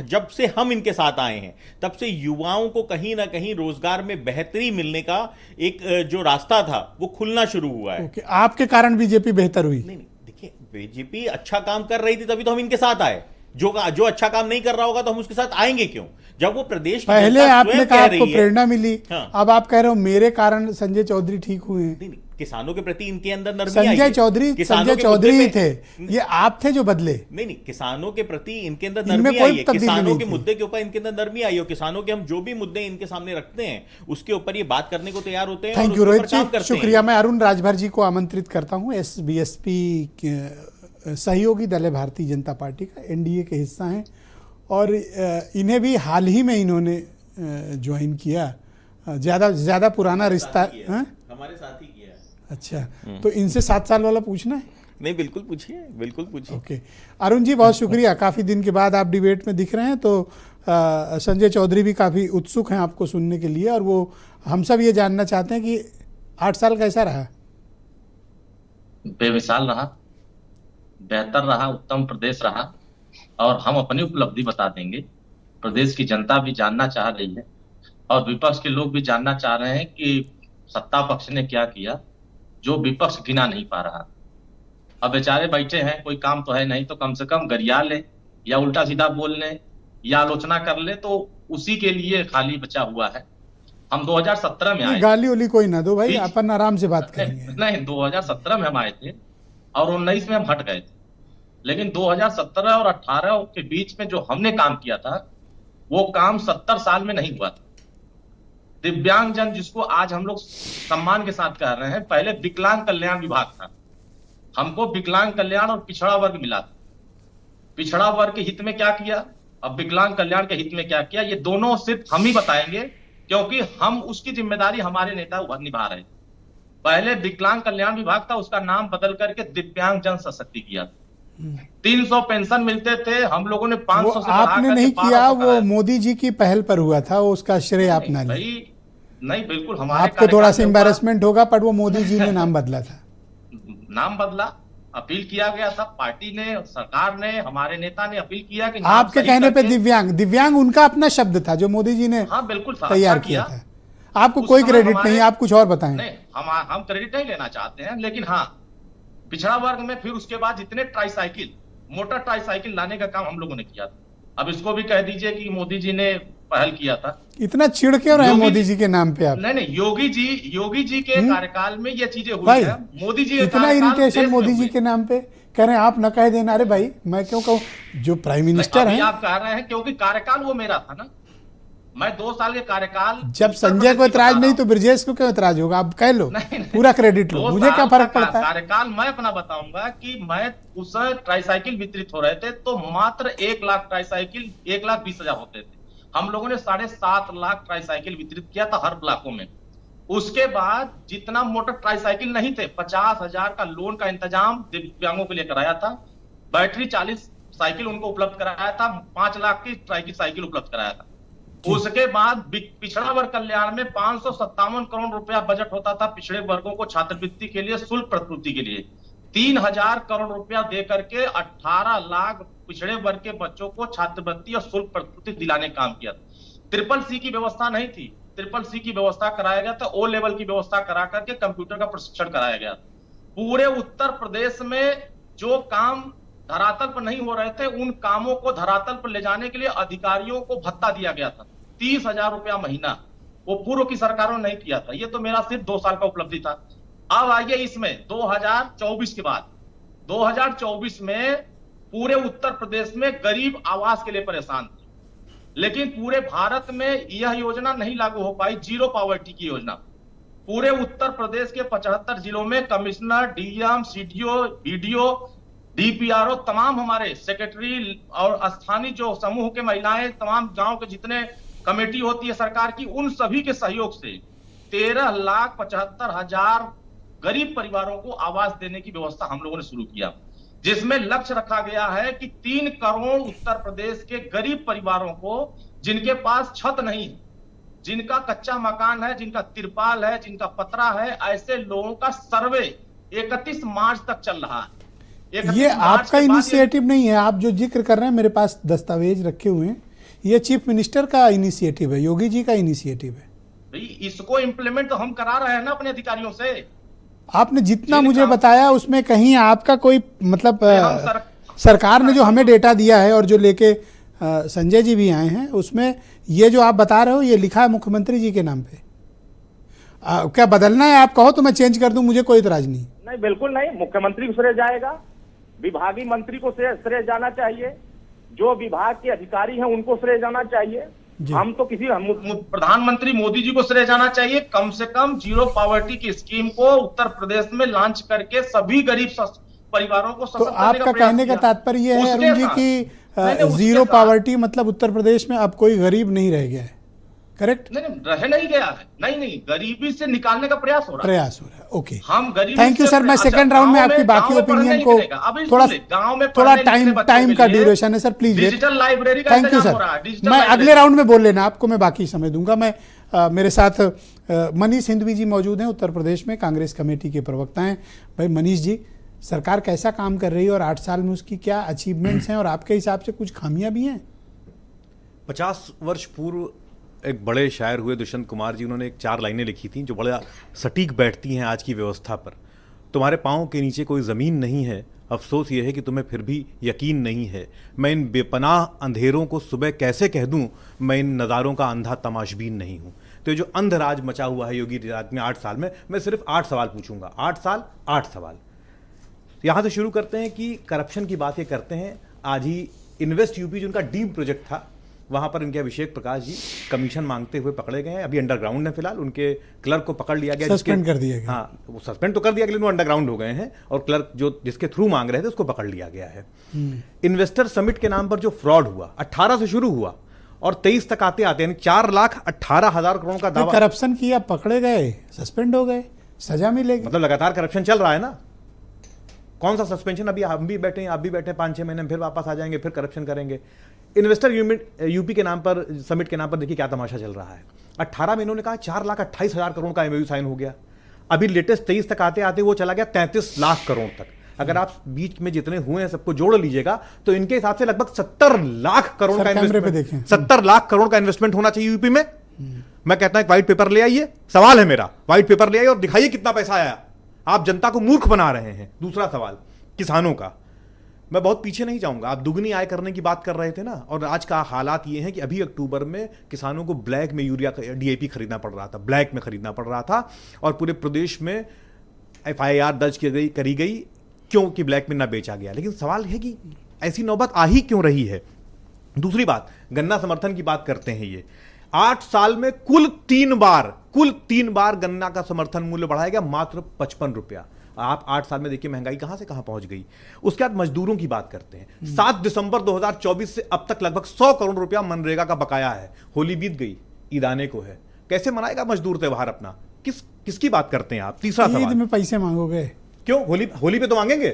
जब से हम इनके साथ आए हैं तब से युवाओं को कहीं ना कहीं रोजगार में बेहतरी मिलने का एक जो रास्ता था वो खुलना शुरू हुआ है। ओके, आपके कारण बीजेपी बेहतर हुई? नहीं, देखिए, बीजेपी अच्छा काम कर रही थी तभी तो हम इनके साथ आए। जो अच्छा काम नहीं कर रहा होगा तो हम उसके साथ आएंगे क्यों? जब वो प्रदेश की पहले जनता आपने स्वयं कहा कह आपको रही है- प्रेरणा मिली, हाँ। अब आप कह रहे हो मेरे कारण संजय चौधरी ठीक हुए हैं। नहीं, किसानों के प्रति इनके अंदर नरमी आई संजय है। चौधरी किसानों संजय के चौधरी मुद्दे ही पे- थे, ये आप थे जो बदले। नहीं, किसानों के प्रति इनके अंदर इनमें नरमी कोई आई है। तब्दीली किसानों नहीं के थी। मुद्दे के ऊपर इनके अंदर नरमी आई है। किसानों के हम जो भी मुद्दे इनके सामने रखते हैं उसके ऊपर ये बात करने को तैयार होते हैं। थैंक और यू उसके रोहित ऊपर काम जी, करते हैं। शुक्रिया। मैं अरुण राजभर जी को आमंत्रित करता हूँ। बीएसपी सहयोगी दल है भारतीय जनता पार्टी का, एनडीए के हिस्सा हैं और इन्हें भी हाल ही में इन्होंने ज्वाइन किया। ज़्यादा पुराना रिश्ता हाँ? हमारे साथ ही किया है। अच्छा, तो इनसे 7 साल वाला पूछना है? नहीं, बिल्कुल पूछिए, बिल्कुल पूछिए। ओके, अरुण जी बहुत शुक्रिया। काफ़ी दिन के बाद आप डिबेट में दिख रहे हैं, तो संजय चौधरी भी काफ़ी उत्सुक हैं आपको सुनने के लिए और वो हम सब ये जानना चाहते हैं कि 8 साल कैसा रहा? बेमिसाल रहा, बेहतर रहा, उत्तम प्रदेश रहा और हम अपनी उपलब्धि बता देंगे। प्रदेश की जनता भी जानना चाह रही है और विपक्ष के लोग भी जानना चाह रहे हैं कि सत्ता पक्ष ने क्या किया जो विपक्ष गिना नहीं पा रहा। अब बेचारे बैठे हैं, कोई काम तो है नहीं, तो कम से कम गरिया ले या उल्टा सीधा बोल ले या आलोचना कर ले, तो उसी के लिए खाली बचा हुआ है। हम 2017 में आए, गाली उली कोई ना दो भाई, बीच- अपन आराम से बात करेंगे। नहीं 2017 में हम आए थे और 19 में हम हट गए थे, लेकिन 2017 और 18 के बीच में जो हमने काम किया था वो काम 70 साल में नहीं हुआ था। दिव्यांगजन जिसको आज हम लोग सम्मान के साथ कह रहे हैं, पहले विकलांग कल्याण विभाग था, हमको विकलांग कल्याण और पिछड़ा वर्ग मिला था। पिछड़ा वर्ग के हित में क्या किया, अब विकलांग कल्याण के हित में क्या किया, ये दोनों सिर्फ हम ही बताएंगे क्योंकि हम उसकी जिम्मेदारी हमारे नेता निभा रहे हैं। पहले विकलांग कल्याण विभाग था, उसका नाम बदल करके दिव्यांग जन सशक्ति किया। 300 पेंशन मिलते थे, हम लोगों ने 500 वो से बढ़ा आपने करके नहीं 1200 किया, वो कराया। मोदी जी की पहल पर हुआ था, उसका श्रेय आप ना लें। भाई नहीं, बिल्कुल हमारे आपको थोड़ा सा कार्यकाल में एम्बैरेसमेंट होगा, पर वो मोदी जी ने नाम बदला था। नाम बदला, अपील किया गया था, पार्टी ने, सरकार ने, हमारे नेता ने अपील किया कि नाम आपके सही कहने पे करके- दिव्यांग उनका अपना शब्द था जो मोदी जी ने हाँ बिल्कुल था, तैयार अच्छा किया था। आपको उस कोई समय क्रेडिट हमारे- नहीं, आप कुछ और बताएं। नहीं, हम क्रेडिट नहीं लेना चाहते हैं, लेकिन हाँ पिछड़ा वर्ग में फिर उसके बाद जितने ट्राईसाइकिल, मोटर ट्राईसाइकिल लाने का काम हम लोगों ने किया था। अब इसको भी कह दीजिए कि मोदी जी ने पहल किया था। इतना चिढ़ क्यों रहे योगी मोदी जी- जी के नाम पे आप? नहीं, योगी जी के कार्यकाल में ये चीजें हुई भाई है। मोदी जी के इतना कार्यकाल इरिटेशन देश में मोदी जी हुए। के नाम पे, कह रहे हैं आप न कह देना। अरे भाई मैं क्यों कहूँ, जो प्राइम मिनिस्टर अभी हैं। आप कह रहे हैं क्योंकि कार्यकाल वो मेरा था ना, मैं 2 साल के कार्यकाल जब संजय को एतराज नहीं तो ब्रजेश को क्यों एतराज होगा? आप कह लो, पूरा क्रेडिट लो, मुझे क्या फर्क पड़ता है? कार्यकाल मैं अपना बताऊंगा कि मैं उस समय ट्राईसाइकिल वितरित हो रहे थे तो मात्र 1 लाख ट्राईसाइकिल 1,20,000 होते थे। हम लोगों ने 7.5 लाख ट्राईसाइकिल वितरित किया था हर ब्लॉकों में। उसके बाद जितना मोटर ट्राईसाइकिल नहीं थे, 50,000 का लोन का इंतजाम दिव्यांगों के लिए कराया था। बैटरी 40 साइकिल उनको उपलब्ध कराया था। 5 लाख की साइकिल उपलब्ध कराया था। उसके बाद पिछड़ा वर्ग कल्याण में 557 करोड़ रुपया बजट होता था पिछड़े वर्गों को छात्रवृत्ति के लिए, शुल्क प्रतिपूर्ति के लिए। 3,000 करोड़ रुपया दे करके 18 लाख पिछड़े वर्ग के बच्चों को छात्रवृत्ति और शुल्क प्रतिपूर्ति दिलाने का काम किया था। CCC की व्यवस्था नहीं थी, CCC की व्यवस्था कराया गया था। O लेवल की व्यवस्था करा करके कंप्यूटर का प्रशिक्षण कराया गया। पूरे उत्तर प्रदेश में जो काम धरातल पर नहीं हो रहे थे, उन कामों को धरातल पर ले जाने के लिए अधिकारियों को भत्ता दिया गया था, 30,000 रुपया महीना। वो पूर्व की सरकारों ने नहीं किया था। ये तो मेरा सिर्फ 2 साल का उपलब्धि था। अब आइए इसमें 2024 के बाद, 2024 में पूरे उत्तर प्रदेश में गरीब आवास के लिए परेशान थे, लेकिन पूरे भारत में यह योजना नहीं लागू हो पाई, जीरो पॉवर्टी की योजना। पूरे उत्तर प्रदेश के 75 जिलों में commissioner, DM, CDO, BDO, DPRO, तमाम हमारे सेक्रेटरी और स्थानीय जो समूह के महिलाएं, तमाम गांव के जितने कमेटी होती है सरकार की, उन सभी के सहयोग से 13,75,000 गरीब परिवारों को आवास देने की व्यवस्था हम लोगों ने शुरू किया, जिसमें लक्ष्य रखा गया है कि 3 करोड़ उत्तर प्रदेश के गरीब परिवारों को, जिनके पास छत नहीं है, जिनका कच्चा मकान है, जिनका तिरपाल है, जिनका पतरा है, ऐसे लोगों का सर्वे 31 मार्च तक चल रहा है। ये आपका इनिशिएटिव नहीं है, आप जो जिक्र कर रहे हैं, मेरे पास दस्तावेज रखे हुए हैं, ये चीफ मिनिस्टर का इनिशिएटिव है, योगी जी का इनिशिएटिव है। इसको इम्प्लीमेंट तो हम करा रहे हैं ना अपने अधिकारियों से। आपने जितना मुझे बताया उसमें कहीं आपका कोई मतलब सरकार ने जो हमें डेटा दिया है और जो लेके संजय जी भी आए हैं, उसमें ये जो आप बता रहे हो ये लिखा है मुख्यमंत्री जी के नाम पे। क्या बदलना है? आप कहो तो मैं चेंज कर दूं, मुझे कोई इतराज नहीं। नहीं, बिल्कुल नहीं, मुख्यमंत्री को श्रेय जाएगा, विभागीय मंत्री को श्रेय जाना चाहिए, जो विभाग के अधिकारी हैं उनको श्रेय जाना चाहिए। हम तो प्रधानमंत्री मोदी जी को श्रेय जाना चाहिए। कम से कम जीरो पॉवर्टी की स्कीम को उत्तर प्रदेश में लॉन्च करके सभी गरीब परिवारों को तो आपका कहने का तात्पर्य यह है अरुण जी कि जीरो पॉवर्टी मतलब उत्तर प्रदेश में अब कोई गरीब नहीं रह गया है, करेक्ट? नहीं गया है, नहीं, गरीबी से निकालने का प्रयास हो रहा है। ओके, हम गरीबी। Thank you sir. मैं सेकंड राउंड में आपकी बाकी ओपिनियन को थोड़ा टाइम का ड्यूरेशन है सर, प्लीज। डिजिटल लाइब्रेरी का थैंक यू सर। मैं अगले राउंड में बोल लेना, आपको मैं बाकी समय दूंगा। मैं मेरे साथ मनीष हिंदवी जी मौजूद हैं, उत्तर प्रदेश में कांग्रेस कमेटी के प्रवक्ता हैं। भाई मनीष जी, सरकार कैसा काम कर रही है और 8 साल में उसकी क्या अचीवमेंट्स हैं और आपके हिसाब से कुछ खामियां भी हैं? 50 वर्ष पूर्व एक बड़े शायर हुए दुष्यंत कुमार जी, उन्होंने एक 4 लाइनें लिखी थी जो बड़ा सटीक बैठती हैं आज की व्यवस्था पर। तुम्हारे पाँव के नीचे कोई ज़मीन नहीं है, अफसोस ये है कि तुम्हें फिर भी यकीन नहीं है। मैं इन बेपनाह अंधेरों को सुबह कैसे कह दूं, मैं इन नज़ारों का अंधा तमाशबीन नहीं हूं। तो ये जो अंधराज मचा हुआ है योगी राज में 8 साल में, मैं सिर्फ 8 सवाल पूछूंगा। 8 साल 8 सवाल। यहाँ से शुरू करते हैं कि करप्शन की बात ये करते हैं। आज ही इन्वेस्ट यूपी जो उनका डीप प्रोजेक्ट था, वहाँ पर इनके अभिषेक प्रकाश जी कमीशन मांगते हुए पकड़े गए हैं। अभी अंडरग्राउंड है फिलहाल, उनके क्लर्क को पकड़ लिया गया, सस्पेंड कर दिया गया। हाँ, वो सस्पेंड तो कर दिया, लेकिन वो अंडरग्राउंड हो गए हैं और क्लर्क जो जिसके थ्रू मांग रहे थे उसको पकड़ लिया गया है। इन्वेस्टर समिट के नाम पर जो फ्रॉड हुआ, 18 से शुरू हुआ और 23 तक आते आते 4,18,000 करोड़ का दावा। करप्शन किया, पकड़े गए, सस्पेंड हो गए, सजा मिलेगी। मतलब लगातार करप्शन चल रहा है ना। कौन सा सस्पेंशन? अभी हम भी बैठे हैं, आप भी बैठे, 5-6 महीने में फिर वापस आ जाएंगे, फिर करप्शन करेंगे। इन्वेस्टर यूपी के नाम पर, समिट के नाम पर देखिए क्या तमाशा चल रहा है। 18 में इन्होंने कहा 4,28,000 करोड़ का एमओयू साइन हो गया। अभी लेटेस्ट 23 तक आते आते वो चला गया 33 लाख करोड़ तक। अगर आप बीच में जितने हुए हैं सबको जोड़ लीजिएगा तो इनके हिसाब से लगभग 70 लाख करोड़ का इन्वेस्टमेंट, 70 लाख करोड़ का इन्वेस्टमेंट होना चाहिए यूपी में। मैं कहता हूं व्हाइट पेपर ले आइए, सवाल है मेरा, व्हाइट पेपर ले आइए और दिखाइए कितना पैसा आया। आप जनता को मूर्ख बना रहे हैं। दूसरा सवाल किसानों का, मैं बहुत पीछे नहीं जाऊंगा। आप दुगनी आय करने की बात कर रहे थे ना, और आज का हालात ये हैं कि अभी अक्टूबर में किसानों को ब्लैक में यूरिया डीएपी खरीदना पड़ रहा था, ब्लैक में खरीदना पड़ रहा था। और पूरे प्रदेश में एफआईआर दर्ज करी गई क्यों कि ब्लैक में ना बेचा गया, लेकिन सवाल है कि ऐसी नौबत आ ही क्यों रही है। दूसरी बात, गन्ना समर्थन की बात करते हैं, ये 8 साल में कुल 3 बार गन्ना का समर्थन मूल्य बढ़ाया गया, मात्र 55 रुपया। आप 8 साल में देखिए महंगाई कहां से कहां पहुंच गई। उसके बाद मजदूरों की बात करते हैं। 7 दिसंबर 2024 से अब तक लगभग 100 करोड़ रुपया मनरेगा का बकाया है। होली बीत गई, ईद आने को है, कैसे मनाएगा मजदूर त्योहार अपना? किसकी बात करते हैं आप? तीसरा ईद सवाल, में पैसे मांगोगे क्यों? होली पे तो मांगेंगे,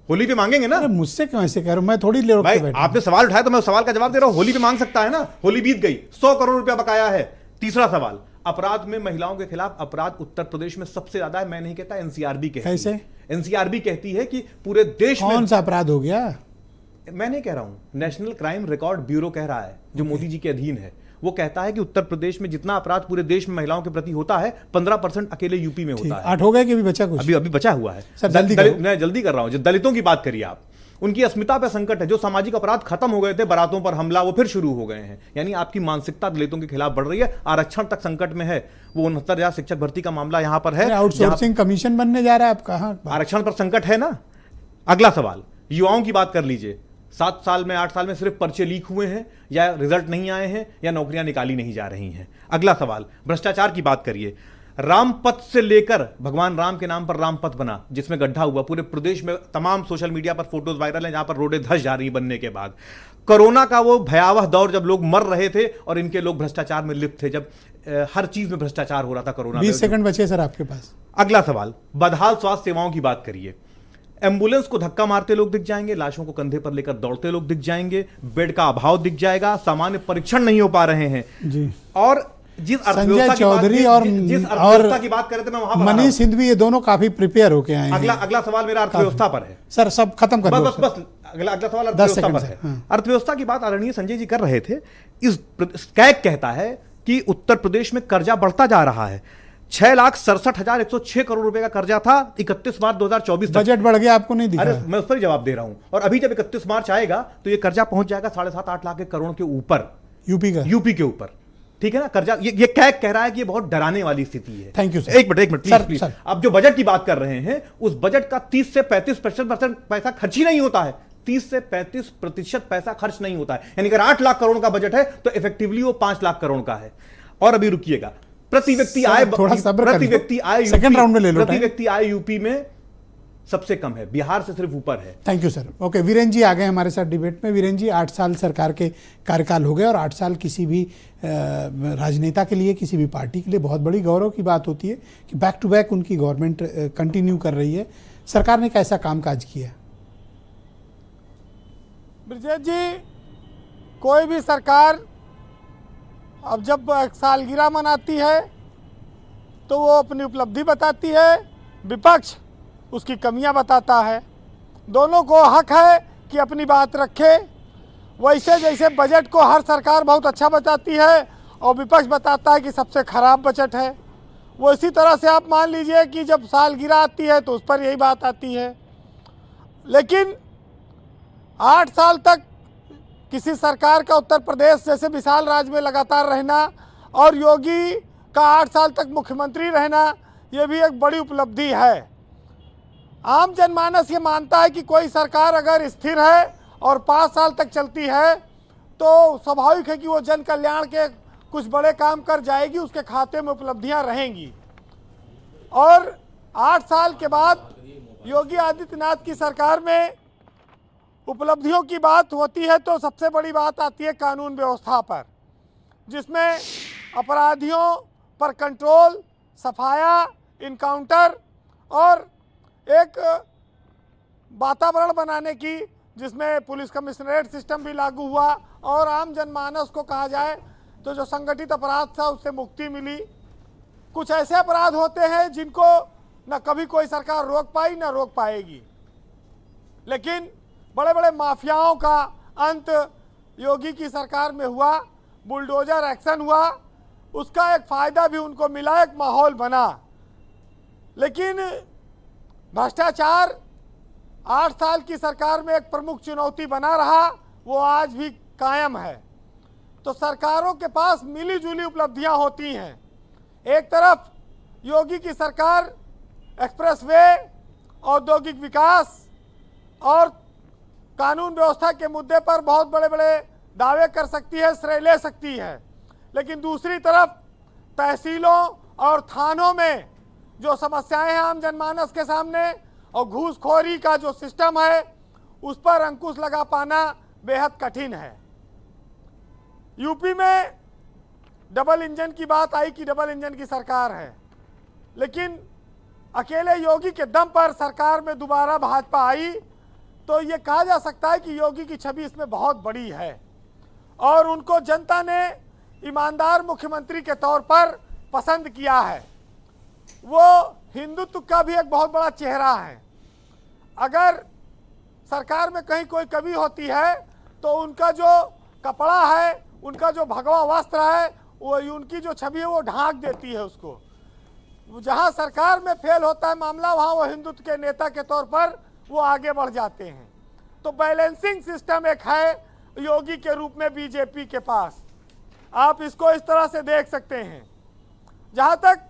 होली पे मांगेंगे ना। अरे मुझसे क्यों ऐसे कह रहे हो, मैं थोड़ी ले भाई आपने सवाल उठाया तो मैं सवाल का जवाब दे रहा हूं। होली पे मांग सकता है ना, होली बीत गई, 100 करोड़ रुपया बकाया है। तीसरा सवाल, अपराध में महिलाओं के खिलाफ अपराध उत्तर प्रदेश में सबसे ज्यादा है। मैं नहीं कहता, एनसीआरबी कहती है। कैसे? एनसीआरबी कहती है कि पूरे देश में। कौन सा अपराध हो गया? मैं नहीं कह रहा हूं, नेशनल क्राइम रिकॉर्ड ब्यूरो कह रहा है, जो मोदी जी के अधीन है। वो कहता है कि उत्तर प्रदेश में जितना अपराध पूरे देश में महिलाओं के प्रति होता है, 15% अकेले यूपी में होता है। 8 हो गए कि अभी बचा कुछ? अभी बचा हुआ है सर, जल्दी करो। मैं जल्दी कर रहा हूं। जो दलितों की बात करिए आप, उनकी अस्मिता पे संकट है। जो सामाजिक अपराध खत्म हो गए थे, बारातों पर हमला, वो फिर शुरू हो गए हैं। यानी आपकी मानसिकता दलितों के खिलाफ बढ़ रही है। आरक्षण तक संकट में है। वो 69,000 शिक्षक भर्ती का मामला यहां पर है। आउटसोर्सिंग कमीशन बनने जा रहा है, आप कहां? आरक्षण पर संकट है ना। अगला सवाल, युवाओं की बात कर लीजिए। 7 साल में 8 साल में सिर्फ पर्चे लीक हुए हैं, या रिजल्ट नहीं आए हैं, या नौकरियां निकाली नहीं जा रही हैं। अगला सवाल, भ्रष्टाचार की बात करिए। रामपथ से लेकर भगवान राम के नाम पर रामपथ बना, जिसमें गड्ढा हुआ। पूरे प्रदेश में तमाम सोशल मीडिया पर फोटोज वायरल हैं, जहां पर रोडें धंस जा रही बनने के बाद। कोरोना का वो भयावह दौर, जब लोग मर रहे थे और इनके लोग भ्रष्टाचार में लिप्त थे, जब हर चीज में भ्रष्टाचार हो रहा था कोरोना। 20 सेकंड बचे सर आपके पास। अगला सवाल, बदहाल स्वास्थ्य सेवाओं की बात करिए। एम्बुलेंस को धक्का मारते लोग दिख जाएंगे, लाशों को कंधे पर लेकर दौड़ते लोग दिख जाएंगे, बेड का अभाव दिख जाएगा, सामान्य परीक्षण नहीं हो पा रहे हैं जी। और जिस संजय चौधरी और की बात कर रहे थे, मैं वहां मनीष सिंधवी, ये दोनों काफी प्रिपेयर होके आए हैं। अगला सवाल मेरा अर्थव्यवस्था पर है। सर सब खत्म कर दो। बस अगला सवाल अर्थव्यवस्था पर है। अर्थव्यवस्था की बात आदरणीय संजय जी कर रहे थे। इस कैग कहता है कि उत्तर प्रदेश में कर्जा बढ़ता जा रहा है। 6,67,106 करोड़ रुपए का कर्जा था 31 मार्च 2024 तक। बजट बढ़ गया, आपको नहीं दिखा? अरे मैं उस पर जवाब दे रहा हूं। और अभी जब 31 मार्च आएगा तो ये कर्जा पहुंच जाएगा 7.5-8 लाख करोड़ के ऊपर, यूपी के ऊपर। ठीक है ना। कर्जा ये कैग कह रहा है कि ये बहुत डराने वाली स्थिति है। Thank you sir. एक मिनट प्लीज। अब जो बजट की बात कर रहे हैं, उस बजट का 30 से 35% पैसा खर्च ही नहीं होता है। 30 से 35% पैसा खर्च नहीं होता है। यानी अगर 8 लाख करोड़ का बजट है तो इफेक्टिवली वो 5 लाख करोड़ का है। और अभी रुकिएगा, प्रति व्यक्ति आय, प्रति व्यक्ति आय यूपी में सबसे कम है, बिहार से सिर्फ ऊपर है। Thank you sir. Okay, Viren ji आ गए हमारे साथ डिबेट में। वीरेन जी, 8 साल सरकार के कार्यकाल हो गए और 8 साल किसी भी राजनेता के लिए, किसी भी पार्टी के लिए बहुत बड़ी गौरव की बात होती है कि बैक टू बैक उनकी गवर्नमेंट कंटिन्यू कर रही है। सरकार ने कैसा कामकाज किया? ब्रजेश जी, कोई भी सरकार अब जब सालगिरह मनाती है तो वो अपनी उपलब्धि बताती है, विपक्ष उसकी कमियां बताता है। दोनों को हक है कि अपनी बात रखे। वैसे जैसे बजट को हर सरकार बहुत अच्छा बताती है और विपक्ष बताता है कि सबसे खराब बजट है, वो इसी तरह से आप मान लीजिए कि जब सालगिरह आती है तो उस पर यही बात आती है। लेकिन 8 साल तक किसी सरकार का उत्तर प्रदेश जैसे विशाल राज्य में लगातार रहना और योगी का 8 साल तक मुख्यमंत्री रहना, ये भी एक बड़ी उपलब्धि है। आम जनमानस ये मानता है कि कोई सरकार अगर स्थिर है और 5 साल तक चलती है तो स्वाभाविक है कि वो जन कल्याण के कुछ बड़े काम कर जाएगी, उसके खाते में उपलब्धियां रहेंगी। और 8 साल के बाद योगी आदित्यनाथ की सरकार में उपलब्धियों की बात होती है तो सबसे बड़ी बात आती है कानून व्यवस्था पर, जिसमें अपराधियों पर कंट्रोल, सफाया, इनकाउंटर और एक वातावरण बनाने की, जिसमें पुलिस कमिश्नरेट सिस्टम भी लागू हुआ और आम जनमानस को कहा जाए तो जो संगठित अपराध था उससे मुक्ति मिली। कुछ ऐसे अपराध होते हैं जिनको न कभी कोई सरकार रोक पाई न रोक पाएगी, लेकिन बड़े बड़े माफियाओं का अंत योगी की सरकार में हुआ, बुलडोजर एक्शन हुआ, उसका एक फ़ायदा भी उनको मिला, एक माहौल बना। लेकिन भ्रष्टाचार 8 साल की सरकार में एक प्रमुख चुनौती बना रहा, वो आज भी कायम है। तो सरकारों के पास मिली जुली उपलब्धियां होती हैं। एक तरफ योगी की सरकार एक्सप्रेसवे, औद्योगिक विकास, और कानून व्यवस्था के मुद्दे पर बहुत बड़े बड़े दावे कर सकती है, श्रेय ले सकती है, लेकिन दूसरी तरफ तहसीलों और थानों में जो समस्याएं हैं आम जनमानस के सामने और घूसखोरी का जो सिस्टम है उस पर अंकुश लगा पाना बेहद कठिन है। यूपी में डबल इंजन की बात आई कि डबल इंजन की सरकार है, लेकिन अकेले योगी के दम पर सरकार में दोबारा भाजपा आई तो ये कहा जा सकता है कि योगी की छवि इसमें बहुत बड़ी है और उनको जनता ने ईमानदार मुख्यमंत्री के तौर पर पसंद किया है। वो हिंदुत्व का भी एक बहुत बड़ा चेहरा है। अगर सरकार में कहीं कोई कमी होती है तो उनका जो कपड़ा है, उनका जो भगवा वस्त्र है, वो उनकी जो छवि है वो ढांक देती है उसको। जहां सरकार में फेल होता है मामला, वहां वो हिंदुत्व के नेता के तौर पर वो आगे बढ़ जाते हैं। तो बैलेंसिंग सिस्टम एक है योगी के रूप में बीजेपी के पास, आप इसको इस तरह से देख सकते हैं। जहां तक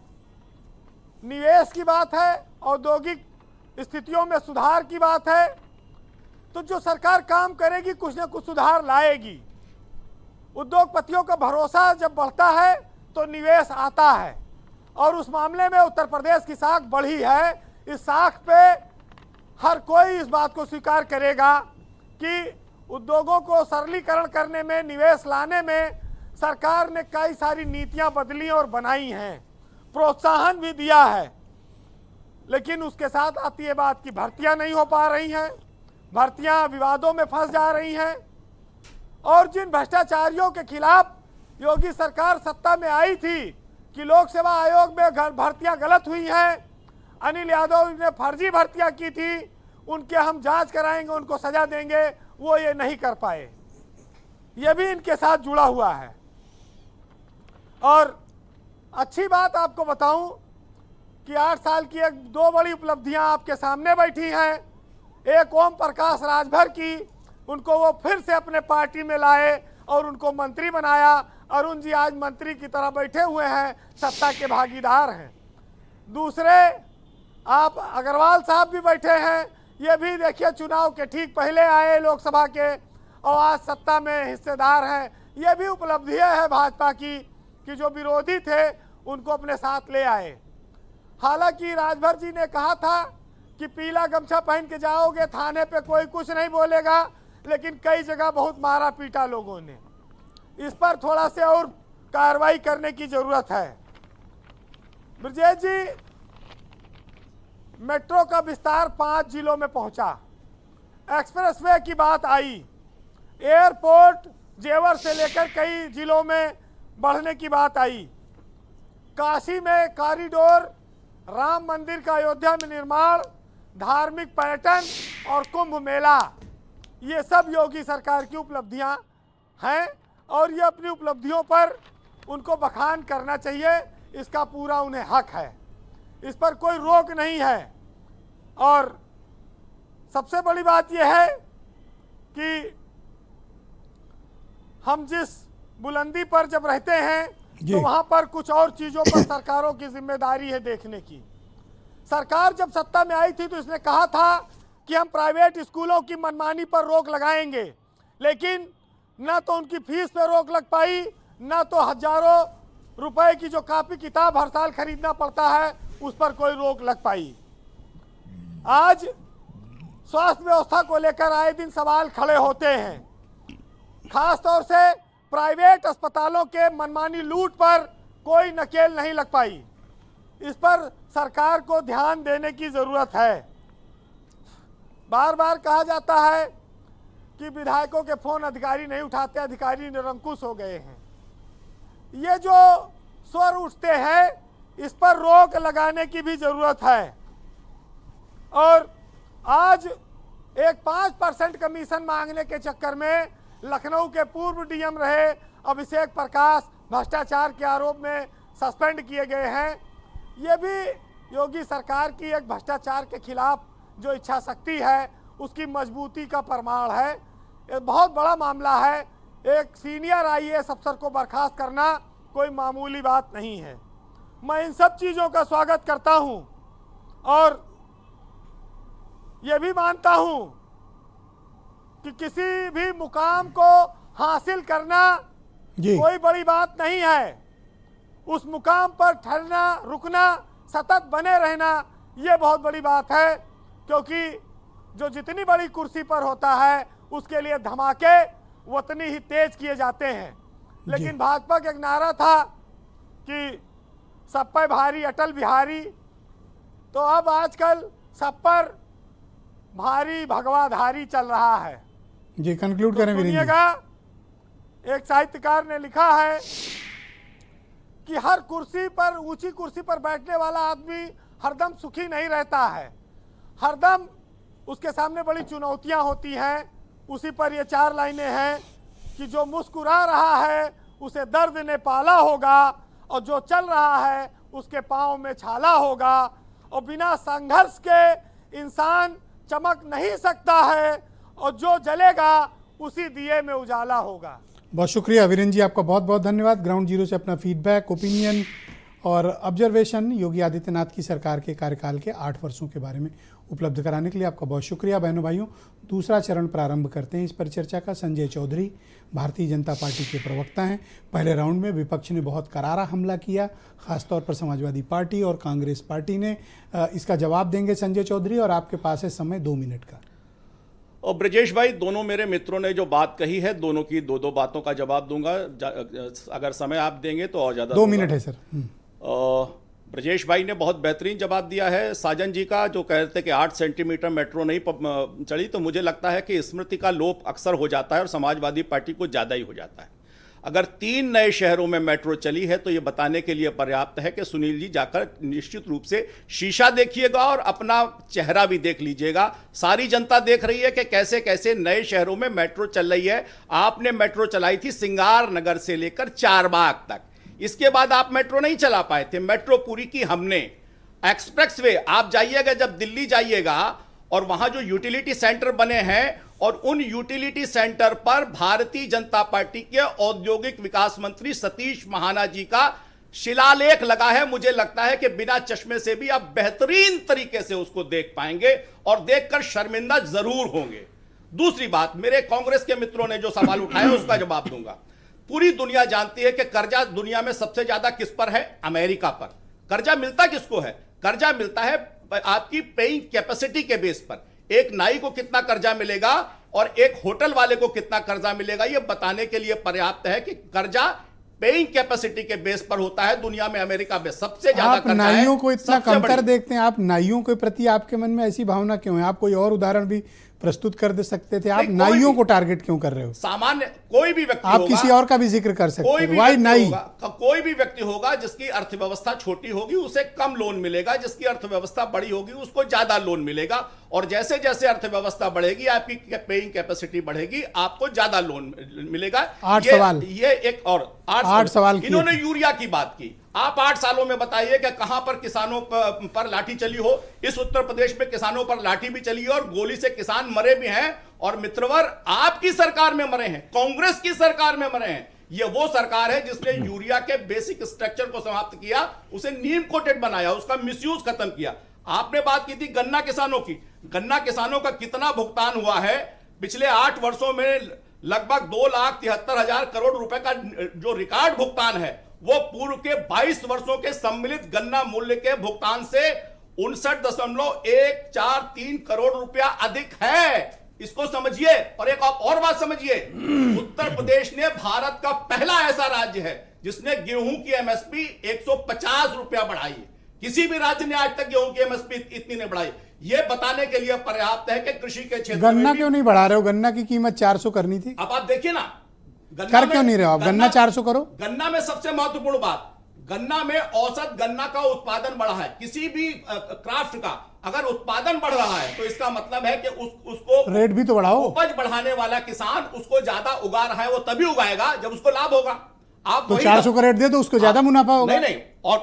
निवेश की बात है, औद्योगिक स्थितियों में सुधार की बात है, तो जो सरकार काम करेगी कुछ न कुछ सुधार लाएगी। उद्योगपतियों का भरोसा जब बढ़ता है तो निवेश आता है और उस मामले में उत्तर प्रदेश की साख बढ़ी है। इस साख पे हर कोई इस बात को स्वीकार करेगा कि उद्योगों को सरलीकरण करने में, निवेश लाने में सरकार ने कई सारी नीतियां बदली और बनाई हैं, प्रोत्साहन भी दिया है। लेकिन उसके साथ आती है बात कि भर्तियां नहीं हो पा रही हैं, भर्तियां विवादों में फंस जा रही हैं और जिन भ्रष्टाचारियों के खिलाफ योगी सरकार सत्ता में आई थी कि लोक सेवा आयोग में भर्तियां गलत हुई हैं, अनिल यादव ने फर्जी भर्तियां की थी, उनके हम जांच कराएंगे, उनको सजा देंगे, वो ये नहीं कर पाए। ये भी इनके साथ जुड़ा हुआ है। और अच्छी बात आपको बताऊं कि 8 साल की एक 2 बड़ी उपलब्धियां आपके सामने बैठी हैं। एक ओम प्रकाश राजभर की, उनको वो फिर से अपने पार्टी में लाए और उनको मंत्री बनाया। अरुण जी आज मंत्री की तरह बैठे हुए हैं, सत्ता के भागीदार हैं। दूसरे आप अग्रवाल साहब भी बैठे हैं, ये भी देखिए चुनाव के ठीक पहले आए लोकसभा के और आज सत्ता में हिस्सेदार हैं। ये भी उपलब्धि है भाजपा की कि जो विरोधी थे उनको अपने साथ ले आए। हालांकि राजभर जी ने कहा था कि पीला गमछा पहन के जाओगे थाने पे कोई कुछ नहीं बोलेगा, लेकिन कई जगह बहुत मारा पीटा लोगों ने। इस पर थोड़ा से और कार्रवाई करने की जरूरत है। ब्रजेश जी, मेट्रो का विस्तार 5 जिलों में पहुंचा, एक्सप्रेसवे की बात आई, एयरपोर्ट जेवर से लेकर कई जिलों में बढ़ने की बात आई, काशी में कॉरिडोर, राम मंदिर का अयोध्या में निर्माण, धार्मिक पर्यटन और कुंभ मेला, ये सब योगी सरकार की उपलब्धियां हैं और ये अपनी उपलब्धियों पर उनको बखान करना चाहिए, इसका पूरा उन्हें हक है, इस पर कोई रोक नहीं है। और सबसे बड़ी बात यह है कि हम जिस बुलंदी पर जब रहते हैं तो वहां पर कुछ और चीज़ों पर सरकारों की जिम्मेदारी है देखने की। सरकार जब सत्ता में आई थी तो इसने कहा था कि हम प्राइवेट स्कूलों की मनमानी पर रोक लगाएंगे, लेकिन ना तो उनकी फीस पर रोक लग पाई, ना तो हजारों रुपए की जो कॉपी किताब हर साल खरीदना पड़ता है उस पर कोई रोक लग पाई। आज स्वास्थ्य व्यवस्था को लेकर आए दिन सवाल खड़े होते हैं, खास तौर से प्राइवेट अस्पतालों के मनमानी लूट पर कोई नकेल नहीं लग पाई। इस पर सरकार को ध्यान देने की जरूरत है। बार बार कहा जाता है कि विधायकों के फोन अधिकारी नहीं उठाते, अधिकारी निरंकुश हो गए हैं। ये जो स्वर उठते हैं इस पर रोक लगाने की भी जरूरत है। और आज एक 5% कमीशन मांगने के चक्कर में लखनऊ के पूर्व डीएम रहे अभिषेक प्रकाश भ्रष्टाचार के आरोप में सस्पेंड किए गए हैं। ये भी योगी सरकार की एक भ्रष्टाचार के खिलाफ जो इच्छा शक्ति है उसकी मजबूती का प्रमाण है। ये बहुत बड़ा मामला है। एक सीनियर आईएएस अफसर को बर्खास्त करना कोई मामूली बात नहीं है। मैं इन सब चीज़ों का स्वागत करता हूं और ये भी मानता हूं कि किसी भी मुकाम को हासिल करना जी कोई बड़ी बात नहीं है। उस मुकाम पर ठहरना, रुकना, सतत बने रहना, ये बहुत बड़ी बात है। क्योंकि जो जितनी बड़ी कुर्सी पर होता है उसके लिए धमाके उतनी ही तेज किए जाते हैं। लेकिन भाजपा का एक नारा था कि सब पर भारी अटल बिहारी, तो अब आजकल सब पर भारी भगवाधारी चल रहा है। जी कंक्लूड करें वीरेंद्र जी। सुनिएगा, एक साहित्यकार ने लिखा है कि हर कुर्सी पर, ऊंची कुर्सी पर बैठने वाला आदमी हरदम सुखी नहीं रहता है, हरदम उसके सामने बड़ी चुनौतियां होती हैं। उसी पर ये 4 लाइनें हैं कि जो मुस्कुरा रहा है उसे दर्द ने पाला होगा, और जो चल रहा है उसके पाँव में छाला होगा, और बिना संघर्ष के इंसान चमक नहीं सकता है, और जो जलेगा उसी दिए में उजाला होगा। बहुत शुक्रिया वीरेंद्र जी, आपका बहुत बहुत धन्यवाद। ग्राउंड जीरो से अपना फीडबैक, ओपिनियन और ऑब्जर्वेशन योगी आदित्यनाथ की सरकार के कार्यकाल के 8 वर्षों के बारे में उपलब्ध कराने के लिए आपका बहुत शुक्रिया। बहनों भाइयों, दूसरा चरण प्रारंभ करते हैं इस परिचर्चा का। संजय चौधरी भारतीय जनता पार्टी के प्रवक्ता हैं। पहले राउंड में विपक्ष ने बहुत करारा हमला किया, खासतौर पर समाजवादी पार्टी और कांग्रेस पार्टी ने। इसका जवाब देंगे संजय चौधरी, और आपके पास है समय 2 मिनट का। और ब्रजेश भाई, दोनों मेरे मित्रों ने जो बात कही है, दोनों की 2-2 बातों का जवाब दूंगा। अगर समय आप देंगे तो और ज़्यादा 2 मिनट है सर। ब्रजेश भाई ने बहुत बेहतरीन जवाब दिया है। साजन जी का जो कह रहे थे कि 8 सेंटीमीटर मेट्रो नहीं चली, तो मुझे लगता है कि स्मृति का लोप अक्सर हो जाता है और समाजवादी पार्टी को ज़्यादा ही हो जाता है। अगर 3 नए शहरों में मेट्रो चली है तो ये बताने के लिए पर्याप्त है कि सुनील जी जाकर निश्चित रूप से शीशा देखिएगा और अपना चेहरा भी देख लीजिएगा। सारी जनता देख रही है कि कैसे कैसे नए शहरों में मेट्रो चल रही है। आपने मेट्रो चलाई थी सिंगार नगर से लेकर चारबाग तक, इसके बाद आप मेट्रो नहीं चला पाए थे। मेट्रो पूरी की हमने। एक्सप्रेसवे आप जाइएगा, जब दिल्ली जाइएगा और वहां जो यूटिलिटी सेंटर बने हैं, और उन यूटिलिटी सेंटर पर भारतीय जनता पार्टी के औद्योगिक विकास मंत्री सतीश महाना जी का शिलालेख लगा है। मुझे लगता है कि बिना चश्मे से भी आप बेहतरीन तरीके से उसको देख पाएंगे और देखकर शर्मिंदा जरूर होंगे। दूसरी बात, मेरे कांग्रेस के मित्रों ने जो सवाल उठाया उसका जवाब दूंगा। पूरी दुनिया जानती है कि कर्जा दुनिया में सबसे ज्यादा किस पर है? अमेरिका पर। कर्जा मिलता किसको है? कर्जा मिलता है आपकी पेइंग कैपेसिटी के बेस पर। एक नाई को कितना कर्जा मिलेगा और एक होटल वाले को कितना कर्जा मिलेगा, यह बताने के लिए पर्याप्त है कि कर्जा पेइंग कैपेसिटी के बेस पर होता है। दुनिया में अमेरिका में सबसे ज्यादा आप नाइयों को इतना कमतर देखते हैं, आप नाइयों के प्रति आपके मन में ऐसी भावना क्यों है? आप कोई और उदाहरण भी प्रस्तुत कर दे सकते थे। आप नाइयों को टारगेट क्यों कर रहे हो? सामान्य कोई भी व्यक्ति आप किसी और का भी जिक्र कर सकते हैं। वाई नाई? कोई भी व्यक्ति होगा जिसकी अर्थव्यवस्था छोटी होगी उसे कम लोन मिलेगा, जिसकी अर्थव्यवस्था बड़ी होगी उसको ज्यादा लोन मिलेगा, और जैसे जैसे अर्थव्यवस्था बढ़ेगी आपकी पेइंग कैपेसिटी बढ़ेगी, आपको ज्यादा लोन मिलेगा। 8 सवाल। ये एक और 8 सवाल इन्होंने यूरिया की बात की। आप 8 सालों में बताइए कि कहां पर किसानों पर लाठी चली हो। इस उत्तर प्रदेश में किसानों पर लाठी भी चली है और गोली से किसान मरे भी हैं, और मित्रवर आपकी सरकार में मरे हैं, कांग्रेस की सरकार में मरे हैं। यह वो सरकार है जिसने यूरिया के बेसिक स्ट्रक्चर को समाप्त किया, उसे नीम कोटेड बनाया, उसका मिसयूज खत्म किया। आपने बात की थी गन्ना किसानों की। गन्ना किसानों का कितना भुगतान हुआ है पिछले 8 वर्षों में? लगभग 2,73,000 करोड़ रुपए का जो रिकॉर्ड भुगतान है वो पूर्व के 22 वर्षों के सम्मिलित गन्ना मूल्य के भुगतान से 59.143 करोड़ रुपया अधिक है। इसको समझिए। और एक और बात समझिए, उत्तर प्रदेश ने भारत का पहला ऐसा राज्य है जिसने गेहूं की एमएसपी 150 रुपया बढ़ाई है। किसी भी राज्य ने आज तक गेहूं की एमएसपी इतनी नहीं बढ़ाई। यह बताने के लिए पर्याप्त है कि कृषि के क्षेत्र में गन्ना क्यों नहीं बढ़ा रहे हो? गन्ना की कीमत 400 करनी थी। अब आप देखिए ना, कर क्यों नहीं रहे हो आप? गन्ना 400 करो। गन्ना में सबसे महत्वपूर्ण बात, गन्ना में औसत गन्ना का उत्पादन बढ़ा है। किसी भी क्राफ्ट का अगर उत्पादन बढ़ रहा है तो इसका मतलब है कि उसको रेट भी तो बढ़ाओ। उपज बढ़ाने वाला किसान उसको ज्यादा उगा रहा है, वो तभी उगाएगा जब उसको लाभ होगा। आप तो 400 का रेट दे दो, उसको ज्यादा मुनाफा होगा। नहीं, और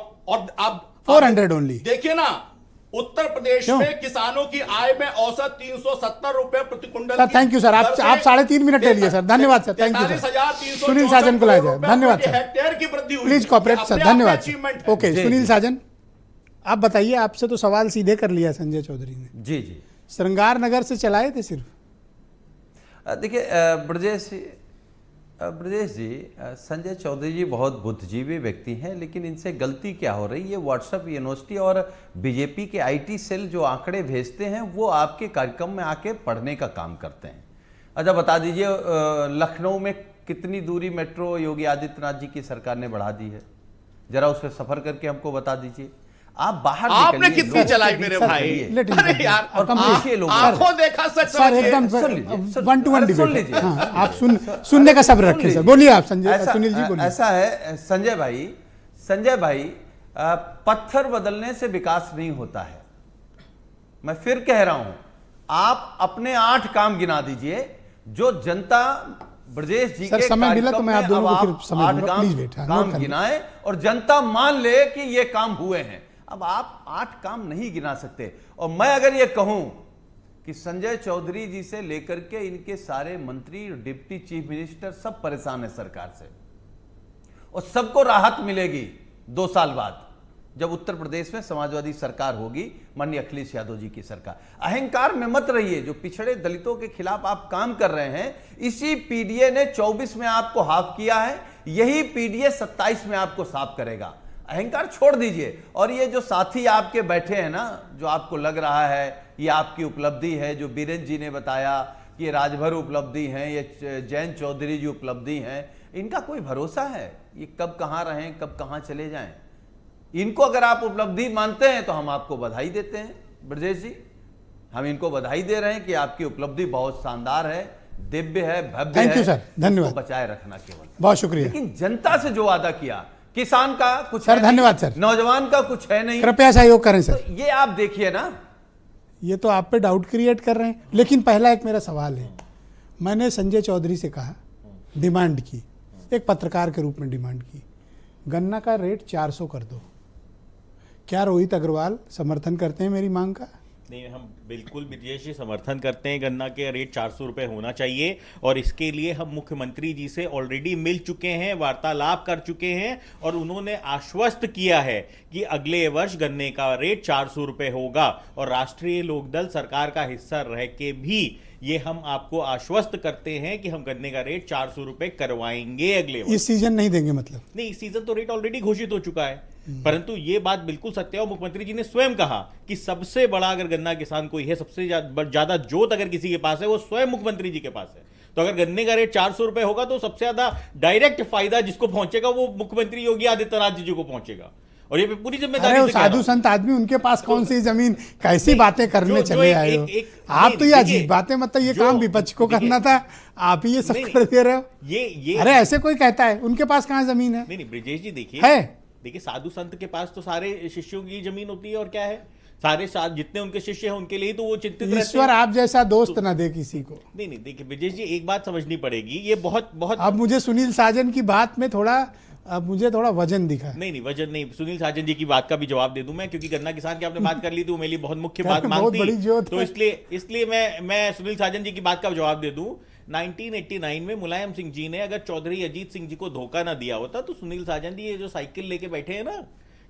आप 400 ओनली। देखिए ना, उत्तर प्रदेश में किसानों की आय में औसत 370 रुपए प्रति कुंटल। सर थैंक यू सर, आप 3.5 मिनट ले लिए सर। धन्यवाद sir, thank you sir. Sunil Sajan को लाया जाए। धन्यवाद सर, हेक्टेयर की वृद्धि हुई। Please cooperate sir. धन्यवाद सर। ओके सुनील साजन, आप बताइए। आपसे तो सवाल सीधे कर लिया संजय चौधरी ने। जी जी। श्रृंगार नगर से चलाए थे सिर्फ? देखिए ब्रजेश जी, संजय चौधरी जी बहुत बुद्धिजीवी व्यक्ति हैं, लेकिन इनसे गलती क्या हो रही है, व्हाट्सएप यूनिवर्सिटी और बीजेपी के आईटी सेल जो आंकड़े भेजते हैं वो आपके कार्यक्रम में आके पढ़ने का काम करते हैं। अच्छा बता दीजिए, लखनऊ में कितनी दूरी मेट्रो योगी आदित्यनाथ जी की सरकार ने बढ़ा दी है, जरा उस पर सफर करके हमको बता दीजिए। आप बाहर आपने कितनी चलाई मेरे भाई? अरे यार, और आंखों देखा सच सर एकदम वन टू वन डिबेट। हाँ, आप सुनने का सब्र रखें सर। बोलिए आप सुनील जी बोलिए। ऐसा है संजय भाई, पत्थर बदलने से विकास नहीं होता है। मैं फिर कह रहा हूं, आप अपने 8 काम गिना दीजिए जो जनता ब्रजेश जी के समय मिला तो मैं आप दोनों को फिर समझ 8 लूंगा, प्लीज वेट। काम गिनाए और जनता मान ले कि ये काम हुए हैं। अब आप 8 काम नहीं गिना सकते। और मैं अगर ये कहूं कि संजय चौधरी जी से लेकर के इनके सारे मंत्री, डिप्टी चीफ मिनिस्टर सब परेशान है सरकार से, और सबको राहत मिलेगी 2 साल बाद जब उत्तर प्रदेश में समाजवादी सरकार होगी, माननीय अखिलेश यादव जी की सरकार। अहंकार में मत रहिए। जो पिछड़े दलितों के खिलाफ आप काम कर रहे हैं, इसी पीडीए ने 24 में आपको हाफ किया है, यही पीडीए 27 में आपको साफ करेगा। अहंकार छोड़ दीजिए। और ये जो साथी आपके बैठे हैं ना, जो आपको लग रहा है ये आपकी उपलब्धि है, जो बीरेन जी ने बताया कि ये राजभर उपलब्धि है, ये जयंत चौधरी जी उपलब्धि हैं, इनका कोई भरोसा है? ये कब कहाँ रहें, कब कहाँ चले जाएं? इनको अगर आप उपलब्धि मानते हैं तो हम आपको बधाई देते हैं ब्रजेश जी। हम इनको बधाई दे रहे हैं कि आपकी उपलब्धि बहुत शानदार है, दिव्य है, भव्य है। थैंक यू सर, धन्यवाद। बचाए रखना केवल। बहुत शुक्रिया। लेकिन जनता से जो वादा किया, किसान का कुछ सर, है धन्यवाद नहीं, सर। नौजवान का कुछ है नहीं, कृपया सहयोग करें सर। तो ये आप देखिए ना। ये तो आप पे डाउट क्रिएट कर रहे हैं। लेकिन पहला एक मेरा सवाल है, मैंने संजय चौधरी से कहा, डिमांड की, एक पत्रकार के रूप में डिमांड की, गन्ना का रेट 400 कर दो। क्या रोहित अग्रवाल समर्थन करते हैं मेरी मांग का? नहीं, हम बिल्कुल ब्रजेश जी समर्थन करते हैं। गन्ना के रेट 400 रुपये होना चाहिए, और इसके लिए हम मुख्यमंत्री जी से ऑलरेडी मिल चुके हैं, वार्तालाप कर चुके हैं, और उन्होंने आश्वस्त किया है कि अगले वर्ष गन्ने का रेट 400 रुपये होगा। और राष्ट्रीय लोकदल सरकार का हिस्सा रह के भी ये हम आपको आश्वस्त करते हैं कि हम गन्ने का रेट 400 रुपये करवाएंगे अगले वर्ष। इस सीजन नहीं देंगे मतलब? नहीं, इस सीजन तो रेट ऑलरेडी घोषित हो चुका है, परंतु ये बात बिल्कुल सत्य है। और मुख्यमंत्री जी ने स्वयं कहा कि सबसे बड़ा अगर गन्ना किसान कोई है, सबसे ज्यादा जोत अगर किसी के पास है, वो स्वयं मुख्यमंत्री जी के पास है। तो अगर गन्ने का रेट 400 रुपये होगा तो सबसे ज्यादा डायरेक्ट फायदा जिसको पहुंचेगा वो मुख्यमंत्री योगी आदित्यनाथ जी को पहुंचेगा। और ये पूरी जिम्मेदारी से साधु संत आदमी, उनके पास कौन सी जमीन, कैसी बातें करने चले आए हो आप? तो ये अजीब बातें, मतलब ये काम विपक्ष को करना था, आप ही ये सब कर दे रहे हो। ये अरे ऐसे कोई कहता है उनके पास कहाँ जमीन है? नहीं ब्रजेश जी, देखिए साधु संत के पास तो सारे शिष्यों की जमीन होती है, और क्या है, सारे साथ जितने उनके शिष्य हैं उनके लिए तो वो चिंतित रहते हैं। ईश्वर आप जैसा दोस्त ना दे किसी को। नहीं, देखिए ब्रजेश जी, एक बात समझनी पड़ेगी, ये बहुत अब मुझे सुनील साजन की बात में मुझे थोड़ा वजन दिखा। नहीं, वजन नहीं, सुनील साजन जी की बात का भी जवाब दे दूं मैं, क्योंकि गन्ना किसान की आपने बात कर ली थी, वो मेरे लिए बहुत मुख्य बात मानती, तो इसलिए मैं सुनील साजन जी की बात का जवाब दे दूं। 1989 में मुलायम सिंह जी ने अगर चौधरी अजीत सिंह जी को धोखा ना दिया होता तो सुनील साजन जी ये जो साइकिल लेके बैठे हैं ना,